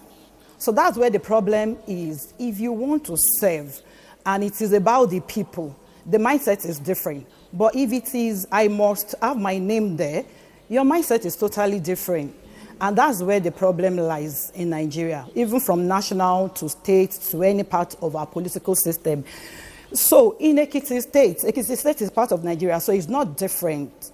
So that's where the problem is. If you want to serve, and it is about the people, the mindset is different. But if it is, I must have my name there, your mindset is totally different. And that's where the problem lies in Nigeria, even from national to state to any part of our political system. So in Ekiti State is part of Nigeria, so it's not different.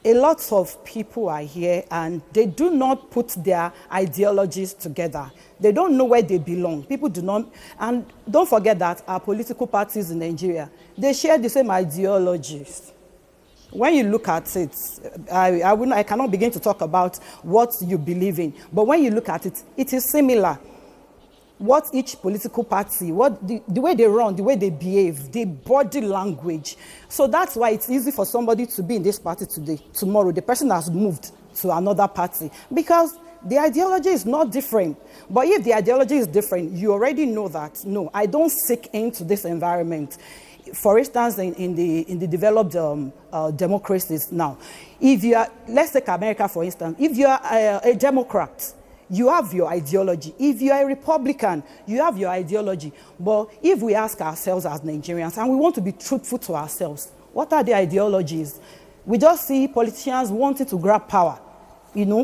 a lot of people are here and they do not put their ideologies together. They don't know where they belong. People do not, and don't forget that our political parties in Nigeria, they share the same ideologies. When you look at it, I cannot begin to talk about what you believe in, but when you look at it, it is similar. What each political party, the way they run, the way they behave, the body language. So that's why it's easy for somebody to be in this party today. Tomorrow, the person has moved to another party because the ideology is not different. But if the ideology is different, you already know that, no, I don't seek into this environment. For instance, in the developed democracies now, if you are, let's take America for instance, if you are a Democrat, you have your ideology. If you are a Republican, you have your ideology. But if we ask ourselves as Nigerians, and we want to be truthful to ourselves, what are the ideologies? We just see politicians wanting to grab power,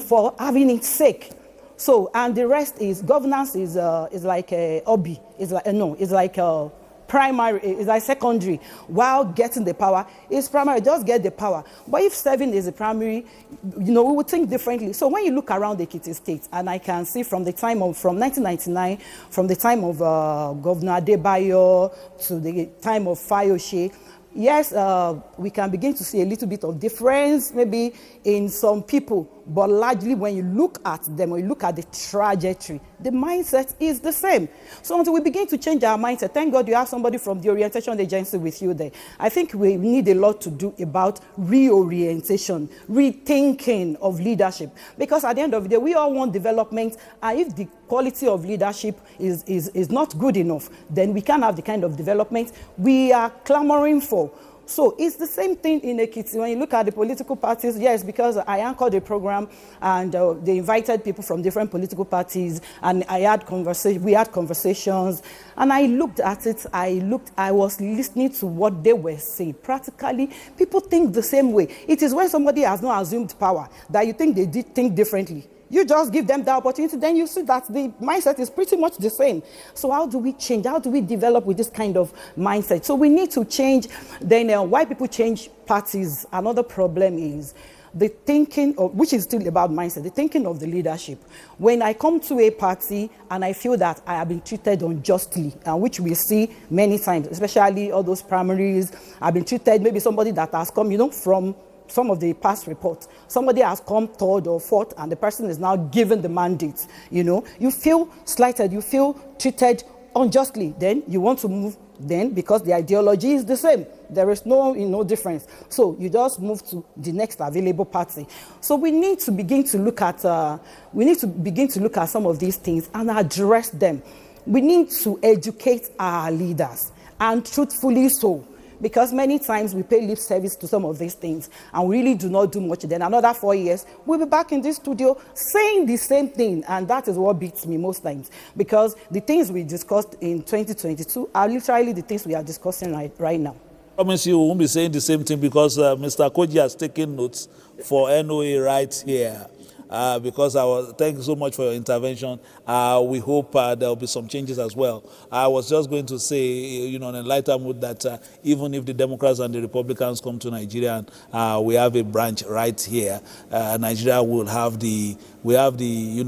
for having its sake. So, and the rest is, governance is like a hobby. It's like a primary, it's like secondary. While getting the power is primary, just get the power. But if serving is a primary, we would think differently. So when you look around the Ekiti state, and I can see from 1999, from the time of Governor Adebayo to the time of Fayose, yes, we can begin to see a little bit of difference maybe in some people, but largely when you look at them, when you look at the trajectory, the mindset is the same. So until we begin to change our mindset, thank God you have somebody from the orientation agency with you there. I think we need a lot to do about reorientation, rethinking of leadership, because at the end of the day, we all want development, and if the quality of leadership is not good enough, then we can't have the kind of development we are clamoring for. So it's the same thing in Ekiti. When you look at the political parties, yes, because I anchored a program and they invited people from different political parties, and we had conversations, and I looked at it, I was listening to what they were saying. Practically, people think the same way. It is when somebody has not assumed power that you think they did think differently. You just give them the opportunity, then you see that the mindset is pretty much the same. So how do we change? How do we develop with this kind of mindset? So we need to change. Then why people change parties, another problem is the thinking, which is still about mindset, the thinking of the leadership. When I come to a party and I feel that I have been treated unjustly, which we see many times, especially all those primaries, I've been treated, maybe somebody that has come, from some of the past reports, somebody has come third or fourth and the person is now given the mandate, you feel slighted, you feel treated unjustly, then you want to move, then because the ideology is the same, there is no difference, so you just move to the next available party. So we need to begin to look at some of these things and address them. We need to educate our leaders, and truthfully so, because many times we pay lip service to some of these things and we really do not do much. Then another 4 years, we'll be back in this studio saying the same thing, and that is what beats me most times, because the things we discussed in 2022 are literally the things we are discussing right now. I promise you won't be saying the same thing, because Mr. Koji has taken notes for NOA right here. Thank you so much for your intervention. We hope there will be some changes as well. I was just going to say, in a lighter mood, that even if the Democrats and the Republicans come to Nigeria, we have a branch right here. Nigeria will have the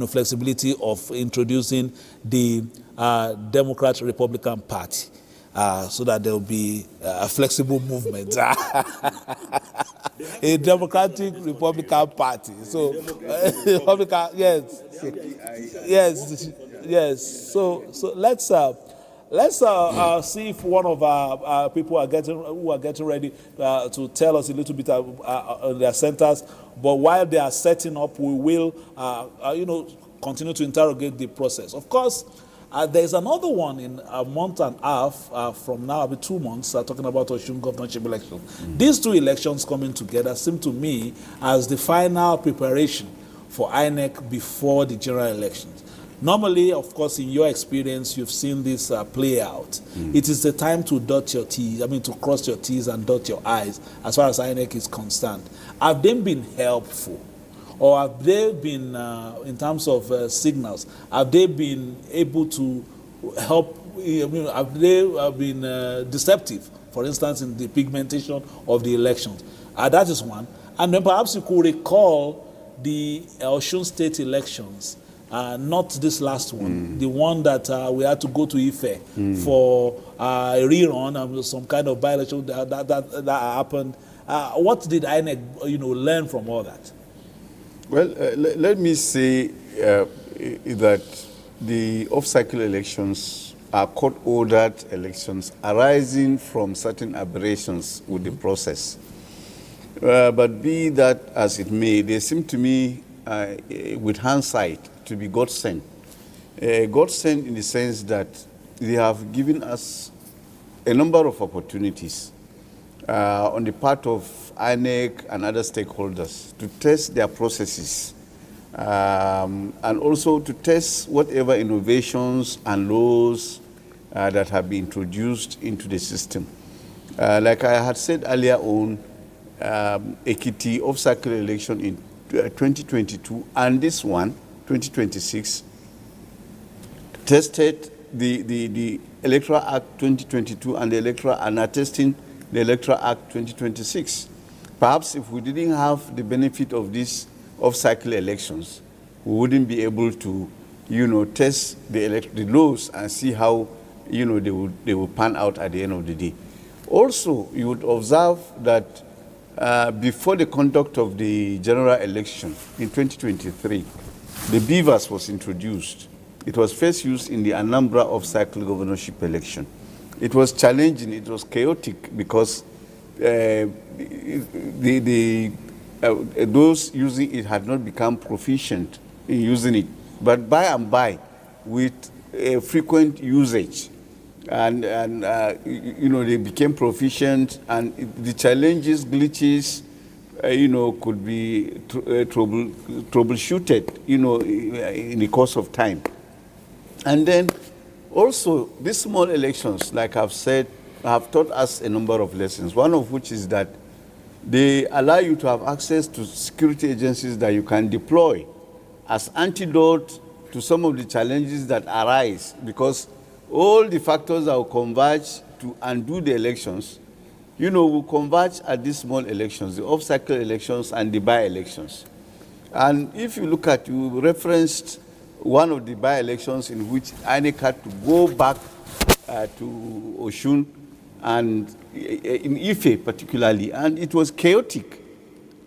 flexibility of introducing the Democrat-Republican Party. So that there will be a flexible movement. A Democratic Republican Party. So, Republican, yes. So let's see if one of our people who are getting ready to tell us a little bit on their centers. But while they are setting up, we will, continue to interrogate the process. Of course. There's another one in a month and a half from now, about 2 months, talking about Osun governorship election. These two elections coming together seem to me as the final preparation for INEC before the general elections. Normally, of course, in your experience, you've seen this play out. It is the time to dot your T's, to cross your T's and dot your I's as far as INEC is concerned. Have they been helpful? Or have they been, in terms of signals, have they been able to help, have they been deceptive, for instance, in the pigmentation of the elections? That is one. And then perhaps you could recall the Osun State elections, not this last one, the one that we had to go to Ife for a rerun and some kind of by-election that happened. What did INEC, learn from all that? Well, let me say that the off-cycle elections are court-ordered elections arising from certain aberrations with the process. But be that as it may, they seem to me, with hindsight, to be God-sent. God-sent in the sense that they have given us a number of opportunities on the part of INEC and other stakeholders to test their processes and also to test whatever innovations and laws that have been introduced into the system. Like I had said earlier on, Ekiti off-cycle election in 2022 and this one, 2026, tested the Electoral Act 2022 and the are testing the Electoral Act 2026. Perhaps if we didn't have the benefit of these off-cycle elections, we wouldn't be able to, test the laws and see how, they will pan out at the end of the day. Also, you would observe that before the conduct of the general election in 2023, the beavers was introduced. It was first used in the Anambra off-cycle governorship election. It was challenging, it was chaotic because those using it had not become proficient in using it. But by and by, with frequent usage, and they became proficient, and the challenges, glitches, could be troubleshooted, in the course of time. And then also, these small elections, like I've said, have taught us a number of lessons, one of which is that they allow you to have access to security agencies that you can deploy as antidote to some of the challenges that arise, because all the factors that will converge to undo the elections, will converge at these small elections, the off-cycle elections and the by-elections. And if you look at, you referenced one of the by-elections in which INEC had to go back to Osun and in Ife particularly, and it was chaotic.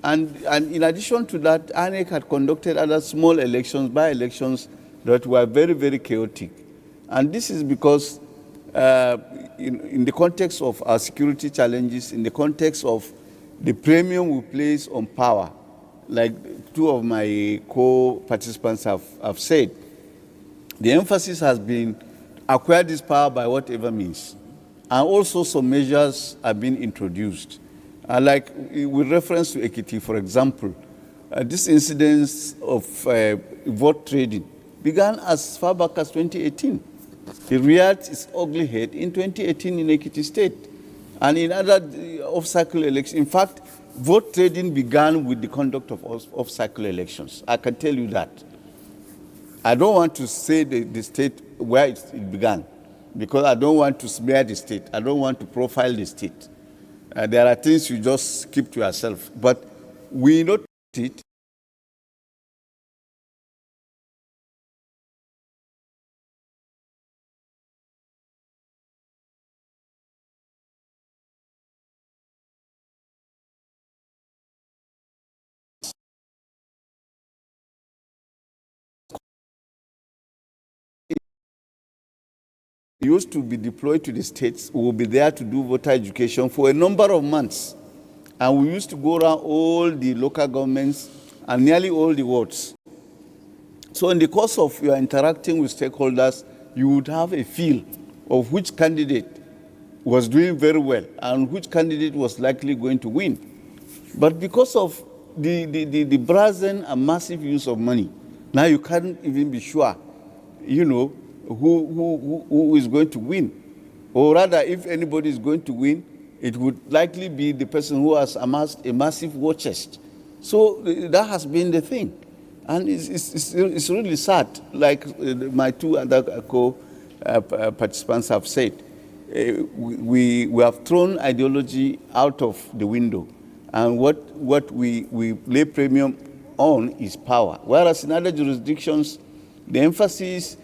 And in addition to that, INEC had conducted other small elections, by-elections that were very, very chaotic. And this is because in the context of our security challenges, in the context of the premium we place on power, like two of my co-participants have said, the emphasis has been acquire this power by whatever means. And also some measures have been introduced. Like with reference to Ekiti, for example, this incidence of vote trading began as far back as 2018. It reared its ugly head in 2018 in Ekiti State and in other off-cycle elections. In fact, vote trading began with the conduct of off-cycle elections. I can tell you that. I don't want to say the state where it began, because I don't want to smear the state. I don't want to profile the state. There are things you just keep to yourself. But we noticed it. Used to be deployed to the states. We will be there to do voter education for a number of months. And we used to go around all the local governments and nearly all the wards. So in the course of your interacting with stakeholders, you would have a feel of which candidate was doing very well and which candidate was likely going to win. But because of the brazen and massive use of money, now you can't even be sure, who is going to win. Or rather, if anybody is going to win, it would likely be the person who has amassed a massive war chest. So that has been the thing. And it's really sad, like my two other co-participants have said. We have thrown ideology out of the window. And what we lay premium on is power. Whereas in other jurisdictions, the emphasis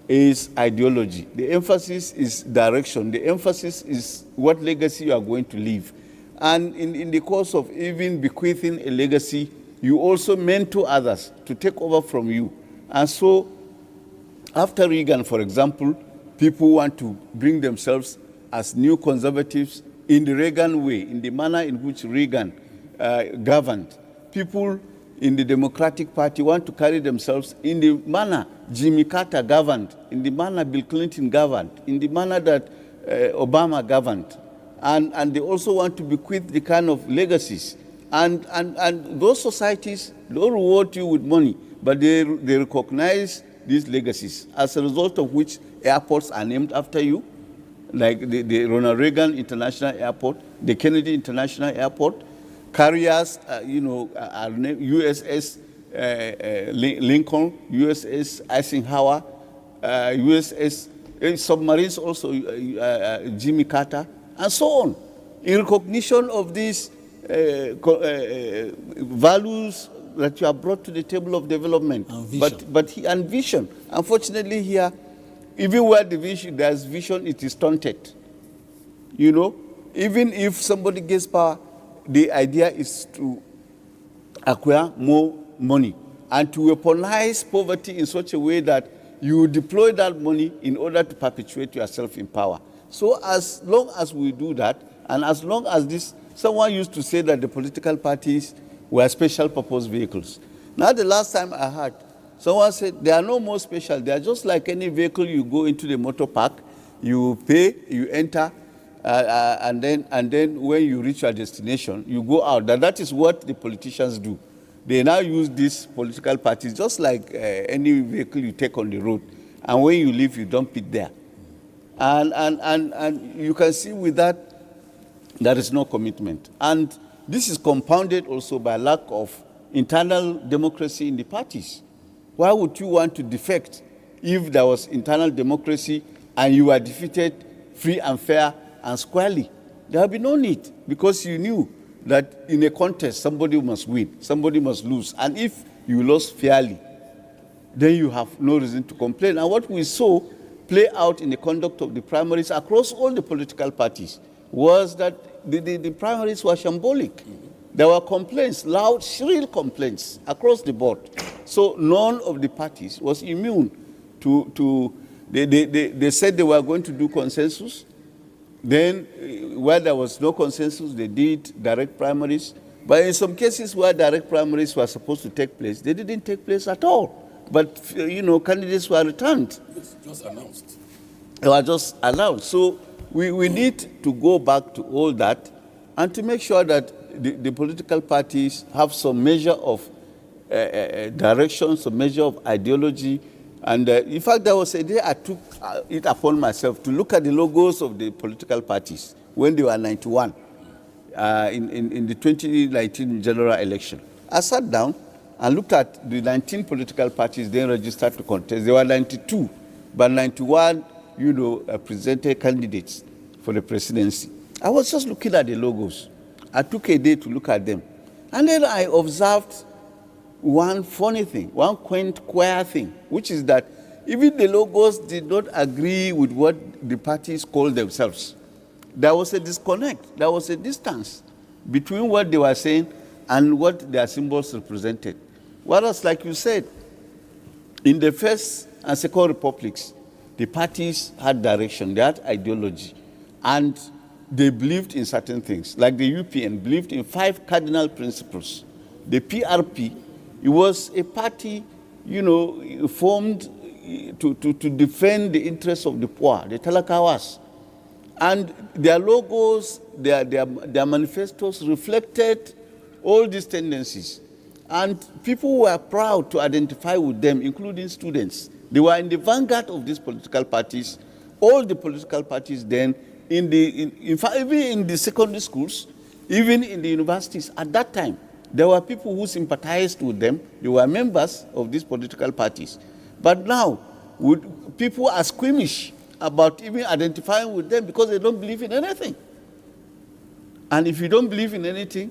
is ideology. The emphasis is direction. The emphasis is what legacy you are going to leave. And in the course of even bequeathing a legacy, you also mentor others to take over from you. And so, after Reagan, for example, people want to bring themselves as new conservatives in the Reagan way, in the manner in which Reagan governed. People in the Democratic Party want to carry themselves in the manner Jimmy Carter governed, in the manner Bill Clinton governed, in the manner that Obama governed. And they also want to bequeath the kind of legacies. And those societies don't reward you with money, but they recognize these legacies, as a result of which airports are named after you, like the Ronald Reagan International Airport, the Kennedy International Airport. Carriers, are USS Lincoln, USS Eisenhower, USS submarines also, Jimmy Carter, and so on, in recognition of these values that you have brought to the table of development. And vision. And vision. Unfortunately here, even where there's vision, it is stunted. You know, even if somebody gets power, the idea is to acquire more money and to weaponize poverty in such a way that you deploy that money in order to perpetuate yourself in power. So as long as we do that, and as long as this, someone used to say that the political parties were special purpose vehicles. Now the last time I heard, someone said they are no more special. They are just like any vehicle. You go into the motor park, you pay, you enter, and then when you reach your destination, you go out. That is what the politicians do. They now use these political parties just like any vehicle you take on the road. And when you leave, you dump it there. And you can see with that, there is no commitment. And this is compounded also by lack of internal democracy in the parties. Why would you want to defect if there was internal democracy and you were defeated free and fair and squarely? There would be no need, because you knew that in a contest, somebody must win, somebody must lose. And if you lost fairly, then you have no reason to complain. And what we saw play out in the conduct of the primaries across all the political parties was that the primaries were shambolic. There were complaints, loud, shrill complaints across the board. So none of the parties was immune to they said they were going to do consensus. Then where there was no consensus, they did direct primaries. But in some cases where direct primaries were supposed to take place, they didn't take place at all. But, candidates were returned. It's just announced. They were just announced. So we need to go back to all that and to make sure that the political parties have some measure of direction, some measure of ideology. And in fact, there was a day I took it upon myself to look at the logos of the political parties when they were 91 in the 2019 general election. I sat down and looked at the 19 political parties then registered to contest. There were 92, but 91, presented candidates for the presidency. I was just looking at the logos. I took a day to look at them. And then I observed one funny thing, one quaint, queer thing, which is that even the logos did not agree with what the parties called themselves. There was a disconnect. There was a distance between what they were saying and what their symbols represented. Whereas, like you said, in the first and second republics, the parties had direction, they had ideology, and they believed in certain things. Like the UPN believed in 5 cardinal principles. The PRP, it was a party, formed to defend the interests of the poor, the talakawas. And their logos, their manifestos reflected all these tendencies. And people were proud to identify with them, including students. They were in the vanguard of these political parties. All the political parties then, in fact, even in the secondary schools, even in the universities at that time, there were people who sympathized with them. They were members of these political parties. But now, people are squeamish about even identifying with them because they don't believe in anything. And if you don't believe in anything,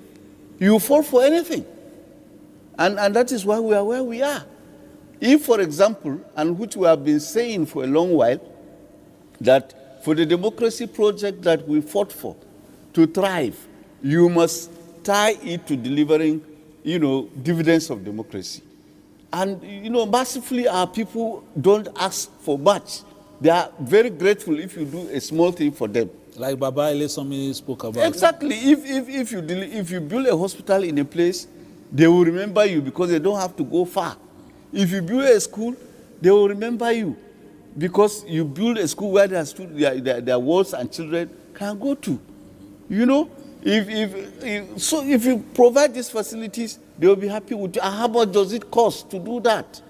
You fall for anything. And that is why we are where we are. If, for example, and which we have been saying for a long while, that for the democracy project that we fought for to thrive, you must tie it to delivering, dividends of democracy. And, massively our people don't ask for much. They are very grateful if you do a small thing for them. Like Baba Elesomi spoke about. Exactly. If you build a hospital in a place, they will remember you because they don't have to go far. If you build a school, they will remember you because you build a school where their wards and children can go to. If you provide these facilities, they will be happy with you. And how much does it cost to do that?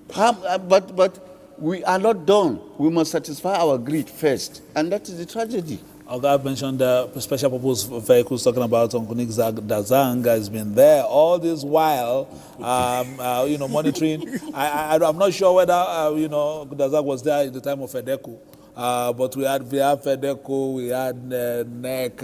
But we are not done. We must satisfy our greed first, and that is the tragedy. I've mentioned the special purpose vehicles, talking about Uncle Nick Dazang has been there all this while, monitoring. I'm not sure whether, Dazang was there at the time of FEDECO. But we had FEDECO, we had NEC,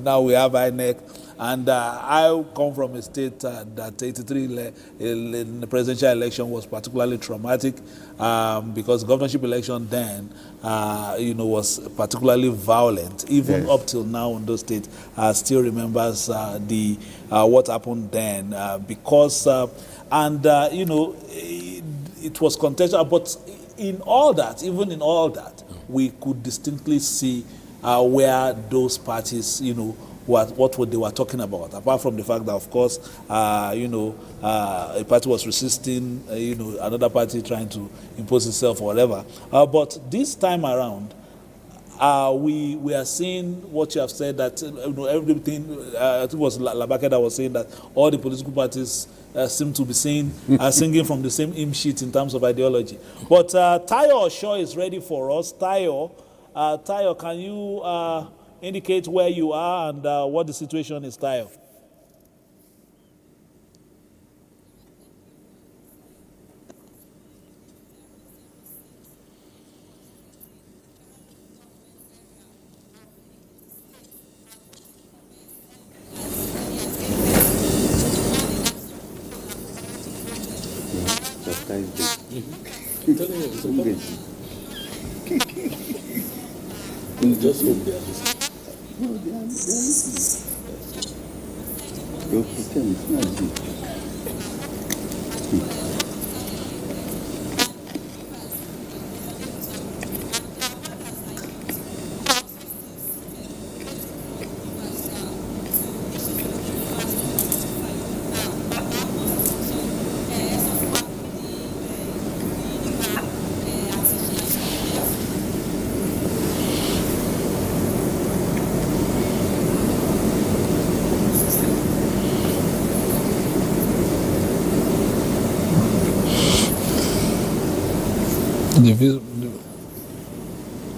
now we have INEC. And I come from a state that 83 in the presidential election was particularly traumatic because the governorship election then, was particularly violent. Even up till now, in those states still remembers what happened then because, it was contentious. But in all that, even in all that, we could distinctly see where those parties, what they were talking about, apart from the fact that, of course, a party was resisting, another party trying to impose itself or whatever. But this time around, we are seeing what you have said, that everything, I think it was Labake that was saying that all the political parties seem to be singing from the same hymn sheet in terms of ideology. But Tayo Osho is ready for us. Tayo, can you indicate where you are and what the situation is, Tayo? Just hope they are listening. No, they are listening. They'll pretend it's not you.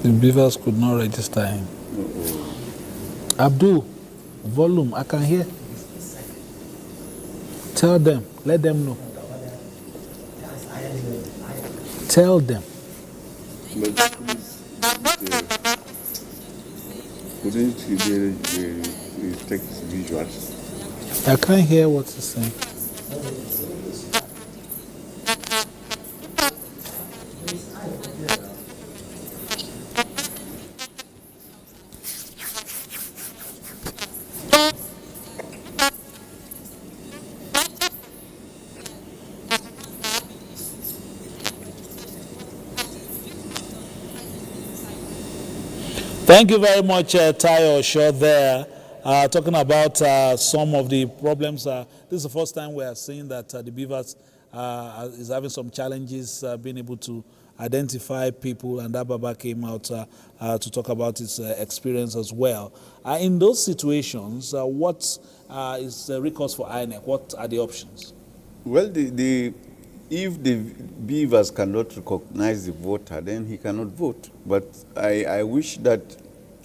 The beavers could not register him. Abdul, volume, I can hear. Tell them, let them know. Tell them. But couldn't you take visuals? I can't hear what he's saying. Thank you very much, Tayo Osho there, talking about some of the problems. This is the first time we are seeing that the Beavers is having some challenges being able to identify people, and Ababa came out to talk about his experience as well. In those situations, what is the recourse for INEC? What are the options? Well, if the Beavers cannot recognize the voter, then he cannot vote. But I wish that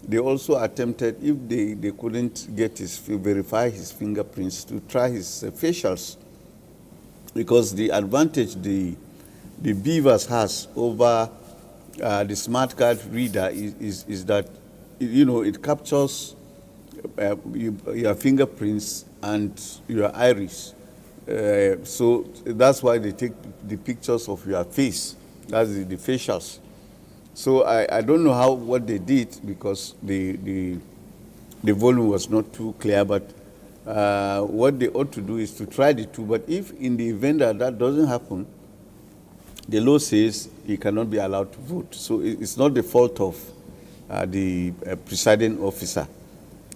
they also attempted, if they couldn't verify his fingerprints, to try his facials. Because the advantage the Beavers has over the smart card reader is that, it captures your fingerprints and your iris. So that's why they take the pictures of your face. That's the facials. So I don't know what they did, because the volume was not too clear, but what they ought to do is to try the two. But if in the event that doesn't happen, the law says he cannot be allowed to vote. So it's not the fault of the presiding officer.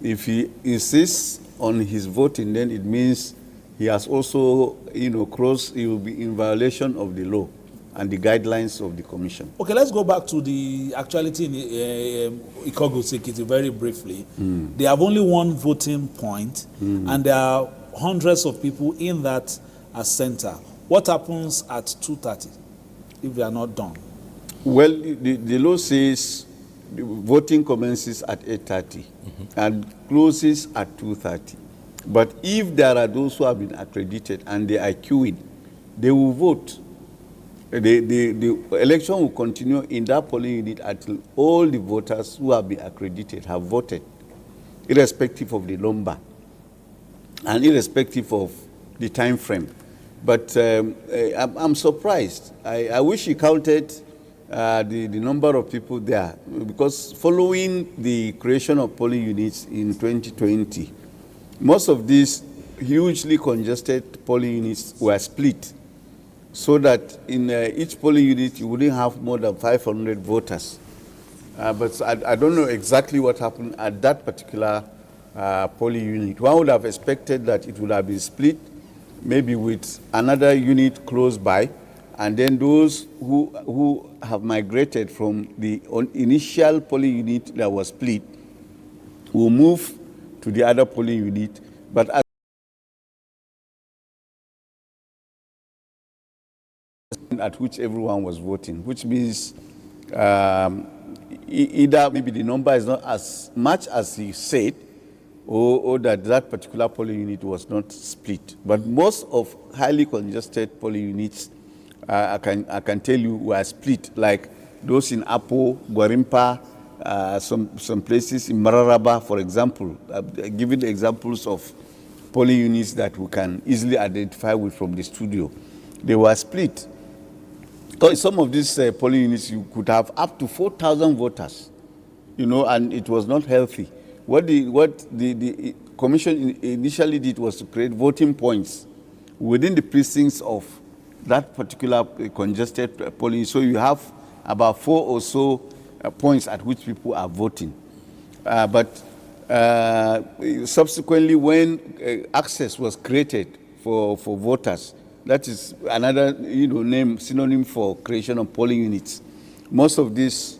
If he insists on his voting, then it means he has also, he will be in violation of the law and the guidelines of the commission. Okay, let's go back to the actuality in Ekiti very briefly. They have only one voting point, and there are hundreds of people in that center. What happens at 2:30 if they are not done? Well, the law says the voting commences at 8:30 and closes at 2:30. But if there are those who have been accredited and they are queuing, they will vote. The election will continue in that polling unit until all the voters who have been accredited have voted, irrespective of the number and irrespective of the time frame. But I'm surprised. I wish he counted the number of people there, because following the creation of polling units in 2020, most of these hugely congested polling units were split, so that in each polling unit you wouldn't have more than 500 voters. But I don't know exactly what happened at that particular polling unit. One would have expected that it would have been split, maybe with another unit close by, and then those who have migrated from the initial polling unit that was split will move to the other polling unit. But at which everyone was voting, which means either maybe the number is not as much as he said, or that particular polling unit was not split. But most of highly congested polling units, I can tell you, were split, like those in Apo, Gwarimpa, some places in Mararaba, for example, giving examples of polling units that we can easily identify with from the studio. They were split. So in some of these polling units, you could have up to 4,000 voters, and it was not healthy. What the commission initially did was to create voting points within the precincts of that particular congested polling. So you have about 4 or so points at which people are voting. But subsequently, when access was created for voters, that is another synonym for creation of polling units. Most of these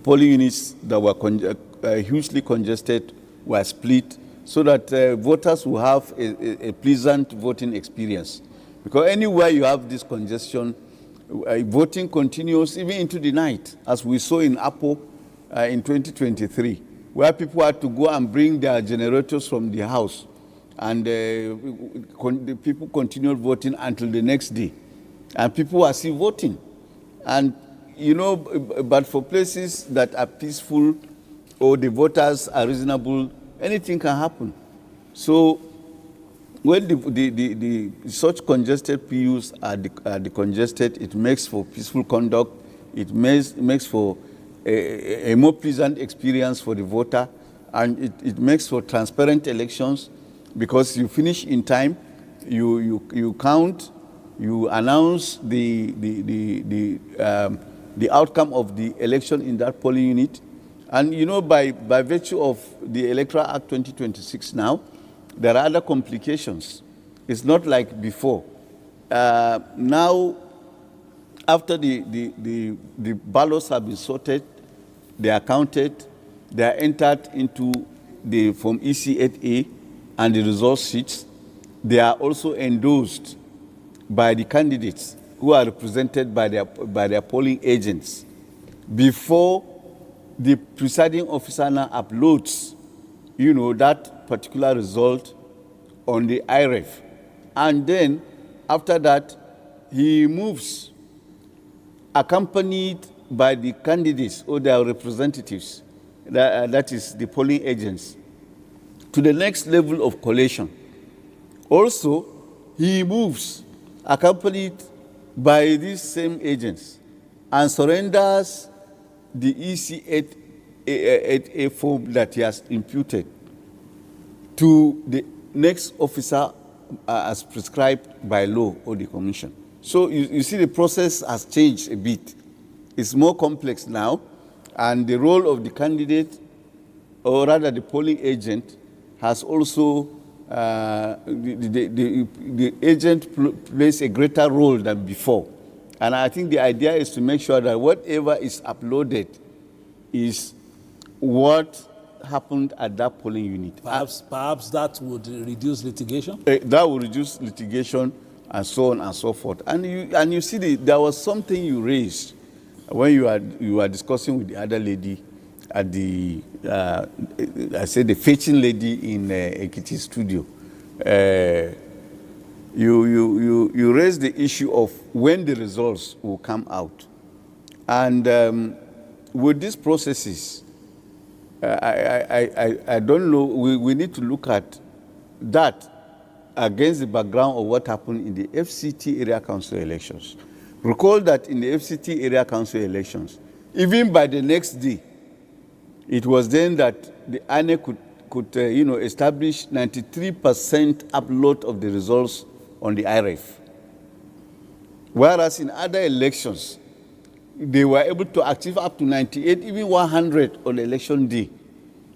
polling units that were hugely congested were split, so that voters will have a pleasant voting experience. Because anywhere you have this congestion, voting continues even into the night, as we saw in Apo in 2023, where people had to go and bring their generators from the house, and the people continued voting until the next day, and people are still voting. And but for places that are peaceful or the voters are reasonable, anything can happen. So when the such congested PUs are decongested, it makes for peaceful conduct. It makes for a more pleasant experience for the voter, and it makes for transparent elections, because you finish in time, you count, you announce the outcome of the election in that polling unit. And by virtue of the Electoral Act 2026 now, there are other complications. It's not like before. Now, after the ballots have been sorted, they are counted, they are entered into the Form EC8A and the result sheets. They are also endorsed by the candidates who are represented by their polling agents before the presiding officer now uploads, that particular result on the IREF. And then, after that, he moves, accompanied by the candidates or their representatives, that is the polling agents, to the next level of collation. Also, he moves, accompanied by these same agents, and surrenders the EC8A form that he has imputed to the next officer as prescribed by law or the commission. So you see the process has changed a bit. It's more complex now, and the role of the candidate, or rather the polling agent, has also, the agent plays a greater role than before. And I think the idea is to make sure that whatever is uploaded is what happened at that polling unit. Perhaps that would reduce litigation? That would reduce litigation and so on and so forth. And you see, there was something you raised when you were discussing with the other lady at the, I said the fetching lady in Ekiti studio. You raised the issue of when the results will come out. And with these processes, I don't know, we need to look at that against the background of what happened in the FCT area council elections. Recall that in the FCT area council elections, even by the next day, it was then that the INEC could establish 93% upload of the results on the IREF. Whereas in other elections, they were able to achieve up to 98, even 100 on election day.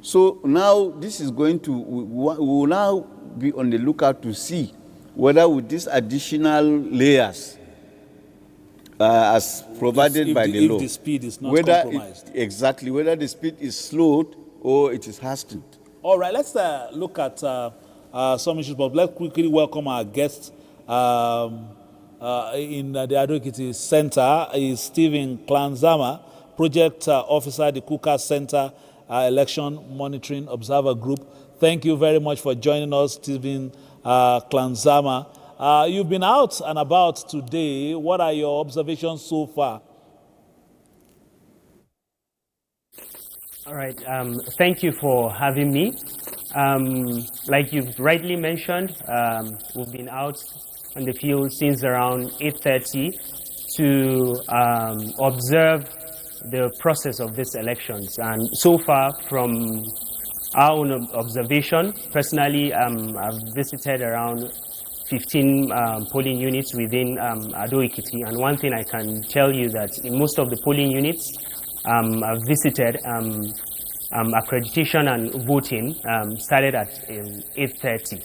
So now this is going to, we will now be on the lookout to see whether with these additional layers as provided by the law, if the speed is not whether compromised. Exactly, whether the speed is slowed or it is hastened. All right, let's look at some issues, but let's quickly welcome our guest in the Ado-Ekiti Center is Stephen Klanzama, Project Officer at the Kuka Center Election Monitoring Observer Group. Thank you very much for joining us, Stephen Klanzama. You've been out and about today. What are your observations so far? All right, thank you for having me. Like you've rightly mentioned, we've been out on the field since around 8:30 to observe the process of these elections. And so far, from our own observation, personally, I've visited around 15 polling units within Ado-Ekiti. And one thing I can tell you that in most of the polling units I've visited, accreditation and voting started at 8:30.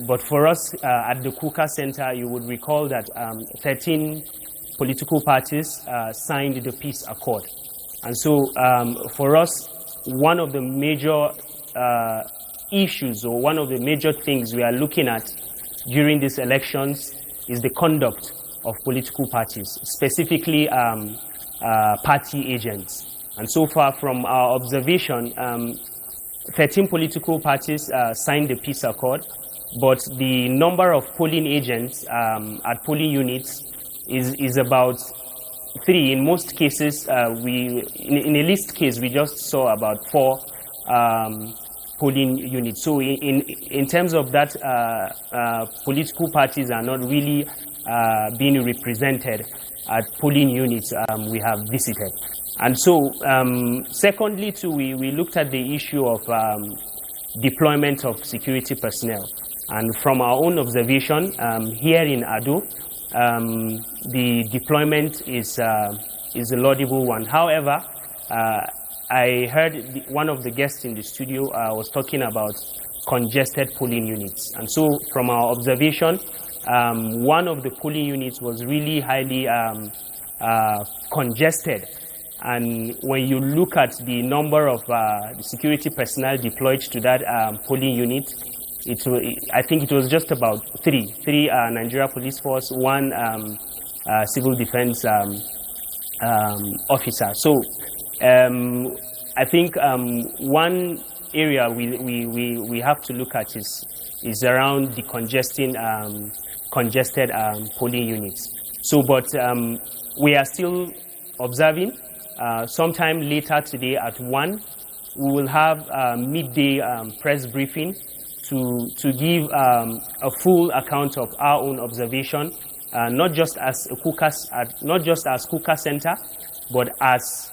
But for us at the Kuka Center, you would recall that 13 political parties signed the peace accord. And so for us, one of the major issues, or one of the major things we are looking at during these elections is the conduct of political parties, specifically party agents. And so far from our observation, 13 political parties signed the peace accord, but the number of polling agents at polling units is about 3. In most cases, in a list case, we just saw about 4 polling units. So in terms of that, political parties are not really being represented at polling units we have visited. And so, secondly, too, we looked at the issue of deployment of security personnel. And from our own observation here in Ado, the deployment is a laudable one. However, I heard one of the guests in the studio was talking about congested polling units. And so, from our observation, one of the polling units was really highly congested. And when you look at the number of the security personnel deployed to that polling unit, I think it was just about 3 Nigeria Police Force, 1 civil defense officer. So I think one area we have to look at is around the congested polling units. So, but we are still observing. sometime later today at 1, we will have a midday press briefing to give a full account of our own observation, not just as Kuka Center, but as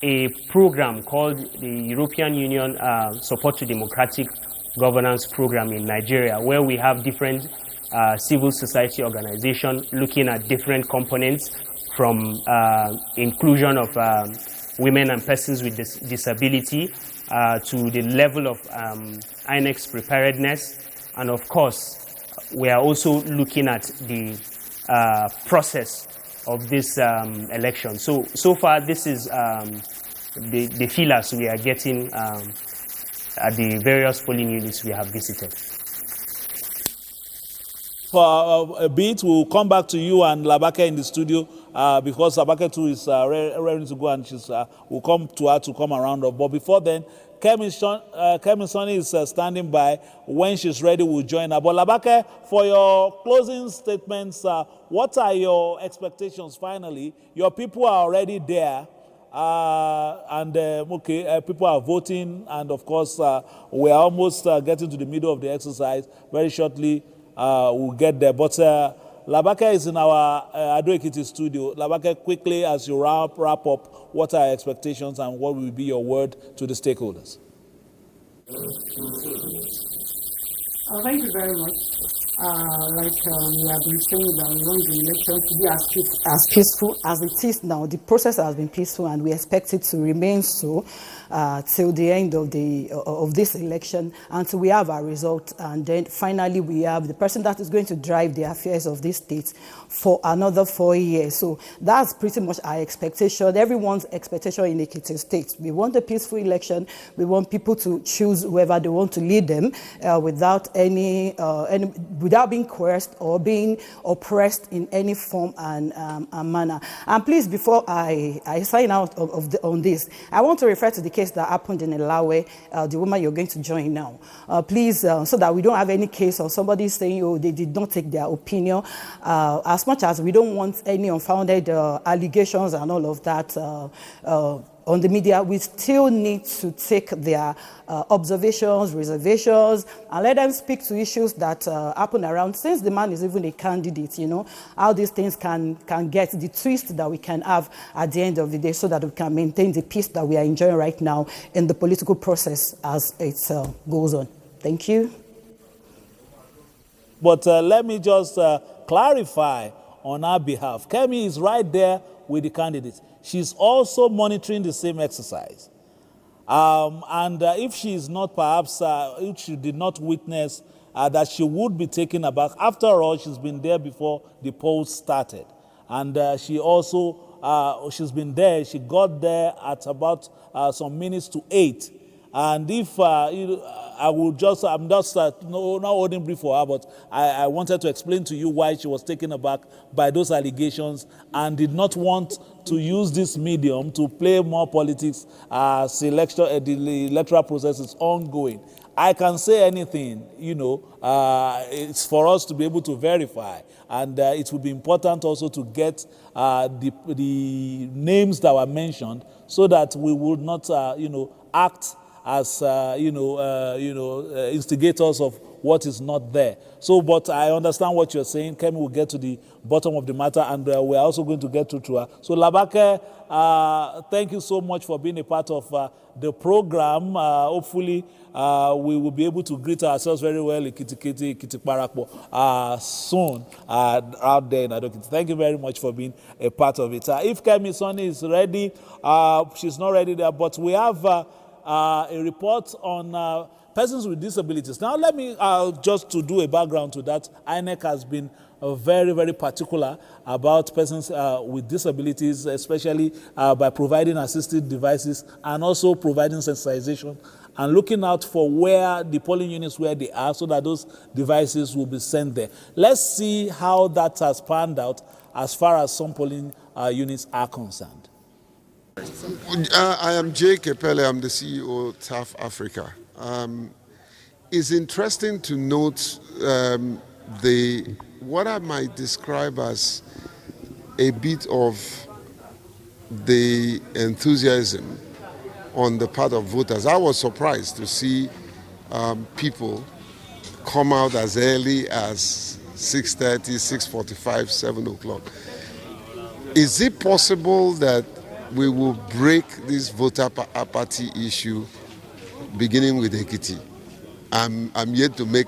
a program called the European Union Support to Democratic Governance Program in Nigeria, where we have different civil society organizations looking at different components, from inclusion of women and persons with disability to the level of INEC's preparedness. And of course, we are also looking at the process of this election. So far, this is the feelers we are getting at the various polling units we have visited. For a bit, we'll come back to you and Labake in the studio because Labake too is ready to go, and we'll come to her to come around. But before then, Kemi Sonny is standing by. When she's ready, we'll join her. But Labake, for your closing statements, what are your expectations finally? Your people are already there. People are voting, and of course, we are almost getting to the middle of the exercise. Very shortly, we'll get there. But Labake is in our Ekiti studio. Labake, quickly, as you wrap up, what are your expectations and what will be your word to the stakeholders? Thank you very much. Like we have been saying that we want the election to be as peaceful as it is now. The process has been peaceful, and we expect it to remain so till the end of this election, until we have our result, and then finally we have the person that is going to drive the affairs of this state for another 4 years. So that's pretty much our expectation, everyone's expectation in Ekiti State. We want a peaceful election. We want people to choose whoever they want to lead them without without being coerced or being oppressed in any form and manner. And please, before I sign out on this, I want to refer to the case that happened in Ilawe, the woman you're going to join now. Please, so that we don't have any case of somebody saying, oh, they did not take their opinion. As much as we don't want any unfounded allegations and all of that on the media, we still need to take their observations, reservations, and let them speak to issues that happen around. Since the man is even a candidate, you know, how these things can get the twist that we can have at the end of the day, so that we can maintain the peace that we are enjoying right now in the political process as it goes on. Thank you. But let me just clarify on our behalf. Kemi is right there with the candidates. She's also monitoring the same exercise. And if she is not, perhaps, if she did not witness that she would be taken aback. After all, she's been there before the polls started. And she also, she's been there. She got there at about some minutes to 8. And if I'm just not holding brief for her, but I wanted to explain to you why she was taken aback by those allegations and did not want to use this medium to play more politics as the electoral process is ongoing. I can say anything, you know, it's for us to be able to verify. And it will be important also to get the names that were mentioned so that we would not, act as instigators of what is not there. So, but I understand what you're saying. Kemi will get to the bottom of the matter, and we're also going to get to her. So, Labake, thank you so much for being a part of the program. Hopefully, we will be able to greet ourselves very well, Ekiti Parakpo, soon out there in Adokiti. Thank you very much for being a part of it. If Kemi Sonny is ready, she's not ready there, but we have a report on persons with disabilities. Now, let me just to do a background to that. INEC has been very, very particular about persons with disabilities, especially by providing assistive devices and also providing sensitization and looking out for where the polling units where they are so that those devices will be sent there. Let's see how that has panned out as far as some polling units are concerned. I am Jay Kepele. I'm the CEO of TAF Africa. It's interesting to note what I might describe as a bit of the enthusiasm on the part of voters. I was surprised to see people come out as early as 6:30, 6:45, 7 o'clock. Is it possible that we will break this voter apathy issue beginning with Ekiti? I'm yet to make,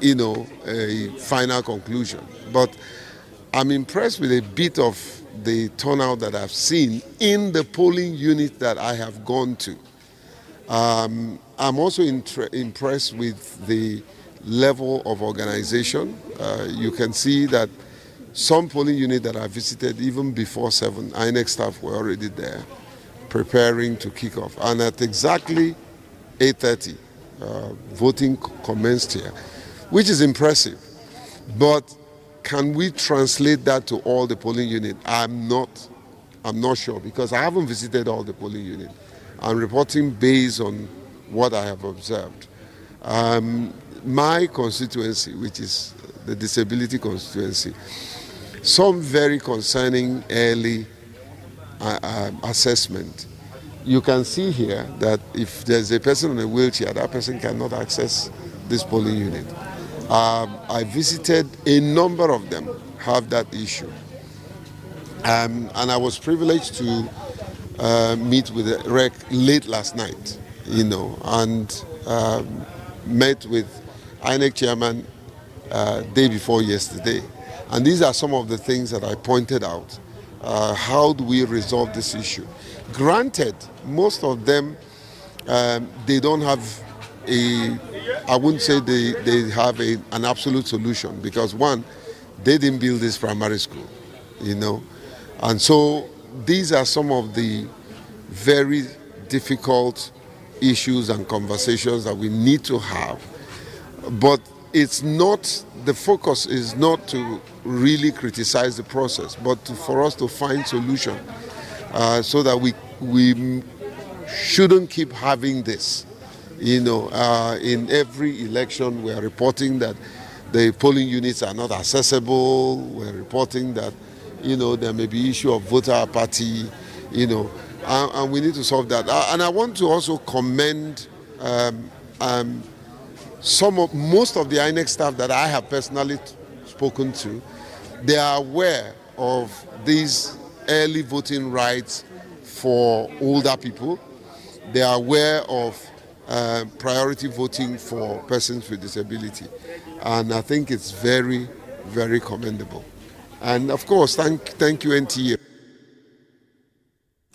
a final conclusion. But I'm impressed with a bit of the turnout that I've seen in the polling unit that I have gone to. I'm also impressed with the level of organization. You can see that some polling units that I visited even before 7, INEC staff were already there preparing to kick off. And at exactly 8:30, voting commenced here, which is impressive. But can we translate that to all the polling units? I'm not sure, because I haven't visited all the polling units. I'm reporting based on what I have observed. My constituency, which is the disability constituency, some very concerning early assessment. You can see here that if there's a person in a wheelchair, that person cannot access this polling unit. I visited a number of them have that issue. And I was privileged to meet with the REC late last night, and met with INEC chairman day before yesterday. And these are some of the things that I pointed out. How do we resolve this issue? Granted, most of them, they don't have I wouldn't say they have an absolute solution, because one, they didn't build this primary school, And so these are some of the very difficult issues and conversations that we need to have. But the focus is not to really criticize the process, but for us to find solution so that we shouldn't keep having this. In every election, we are reporting that the polling units are not accessible. We're reporting that, there may be issue of voter apathy, and we need to solve that. And I want to also commend most of the INEC staff that I have personally spoken to. They are aware of these early voting rights for older people. They are aware of priority voting for persons with disability. And I think it's very, very commendable. And of course, thank you, NTA.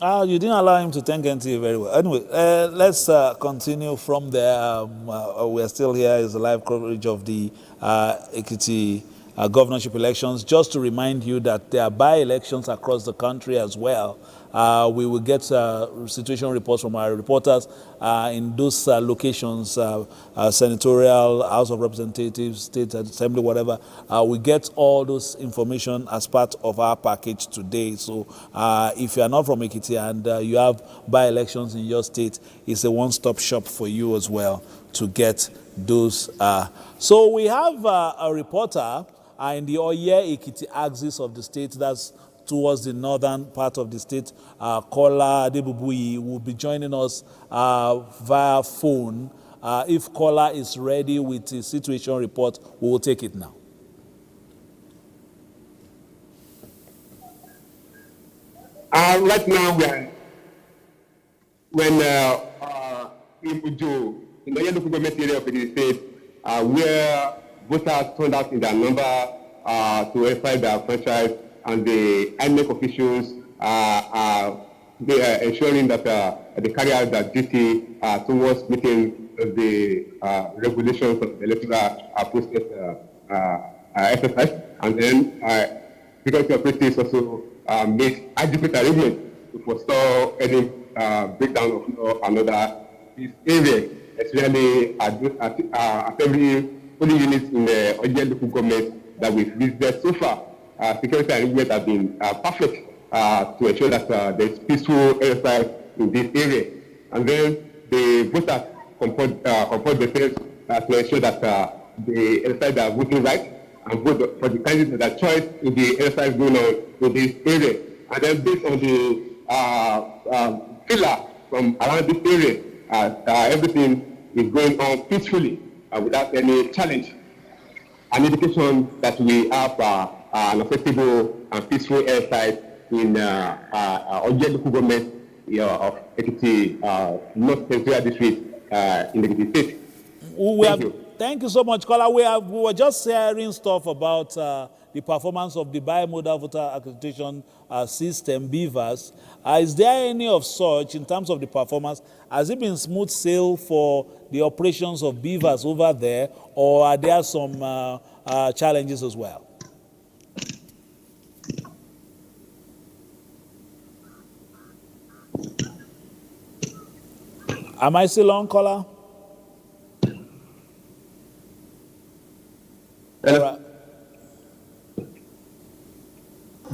You didn't allow him to thank NTA very well. Anyway, let's continue from there. We're still here. It's a live coverage of the Ekiti governorship elections. Just to remind you that there are by-elections across the country as well. We will get situation reports from our reporters in those locations, senatorial, House of Representatives, State Assembly, whatever. We get all those information as part of our package today. So if you are not from Ekiti and you have by-elections in your state, it's a one-stop shop for you as well to get those. So we have a reporter in the Oye Ekiti axis of the state, that's towards the northern part of the state. Kola Adebubuyi will be joining us via phone. If Kola is ready with the situation report, we will take it now. Right now we're in Ujo, in the local government area of the state, where voters turned out in their number to verify their franchise, and the INEC officials are ensuring that they carry out their duty towards meeting the regulations of the electoral process exercise. And then security operatives also make adequate arrangements to forestall any breakdown of law and order in this area, especially at every polling unit in the Oye local government that we've visited so far. Security arrangements have been perfect to ensure that there is peaceful exercise in this area. And then the voters comport themselves to ensure that they exercise their voting rights and vote for the candidates that choice in the exercise going on in this area. And then based on the filler from around this area, everything is going on peacefully without any challenge. An indication that we have an acceptable and peaceful airside in Oje local government of Ekiti, North Central District in the Ekiti State. Thank you so much, Kola. We were just hearing stuff about the performance of the bimodal voter accreditation system, BVAS. Is there any of such in terms of the performance? Has it been smooth sail for the operations of BVAS over there, or are there some challenges as well? Am I still on, Kola? All right.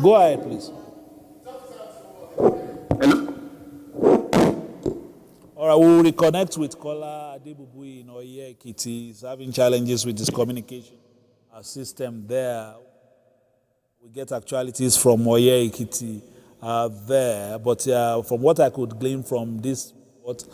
Go ahead, please. All right, we'll reconnect with Kola Adebubui in Oye Ekiti. He's having challenges with his communication system there. We get actualities from Oye Ekiti there, but from what I could glean from this report,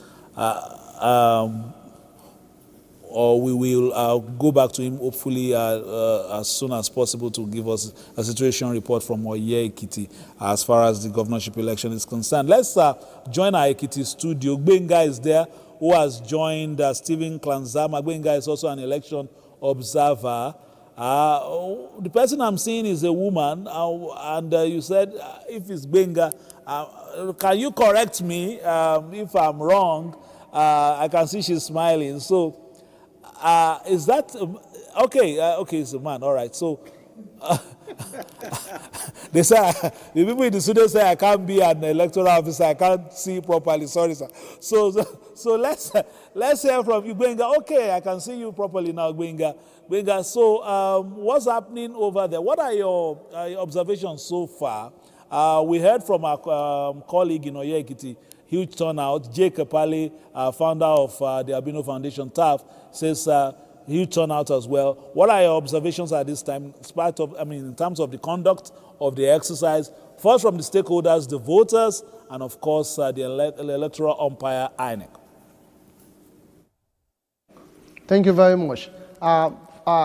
or we will go back to him hopefully as soon as possible to give us a situation report from Oye Ekiti as far as the governorship election is concerned. Let's join our Ekiti studio. Gbenga is there, who has joined Stephen Klanzama. Gbenga is also an election observer. The person I'm seeing is a woman, and you said if it's Gbenga, can you correct me if I'm wrong? I can see she's smiling. So, is that okay? Okay, it's a man. All right. So, they say the people in the studio say I can't be an electoral officer. I can't see properly. Sorry, sir. So let's hear from you, Gbenga. Okay, I can see you properly now, Gbenga. Gbenga. So, what's happening over there? What are your observations so far? We heard from our colleague in Oye Ekiti. Huge turnout. Jake Kapali, founder of the Albino Foundation, TAF, says huge turnout as well. What are your observations at this time, in terms of the conduct of the exercise, first from the stakeholders, the voters, and of course the electoral umpire, INEC? Thank you very much. I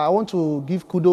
want to give kudos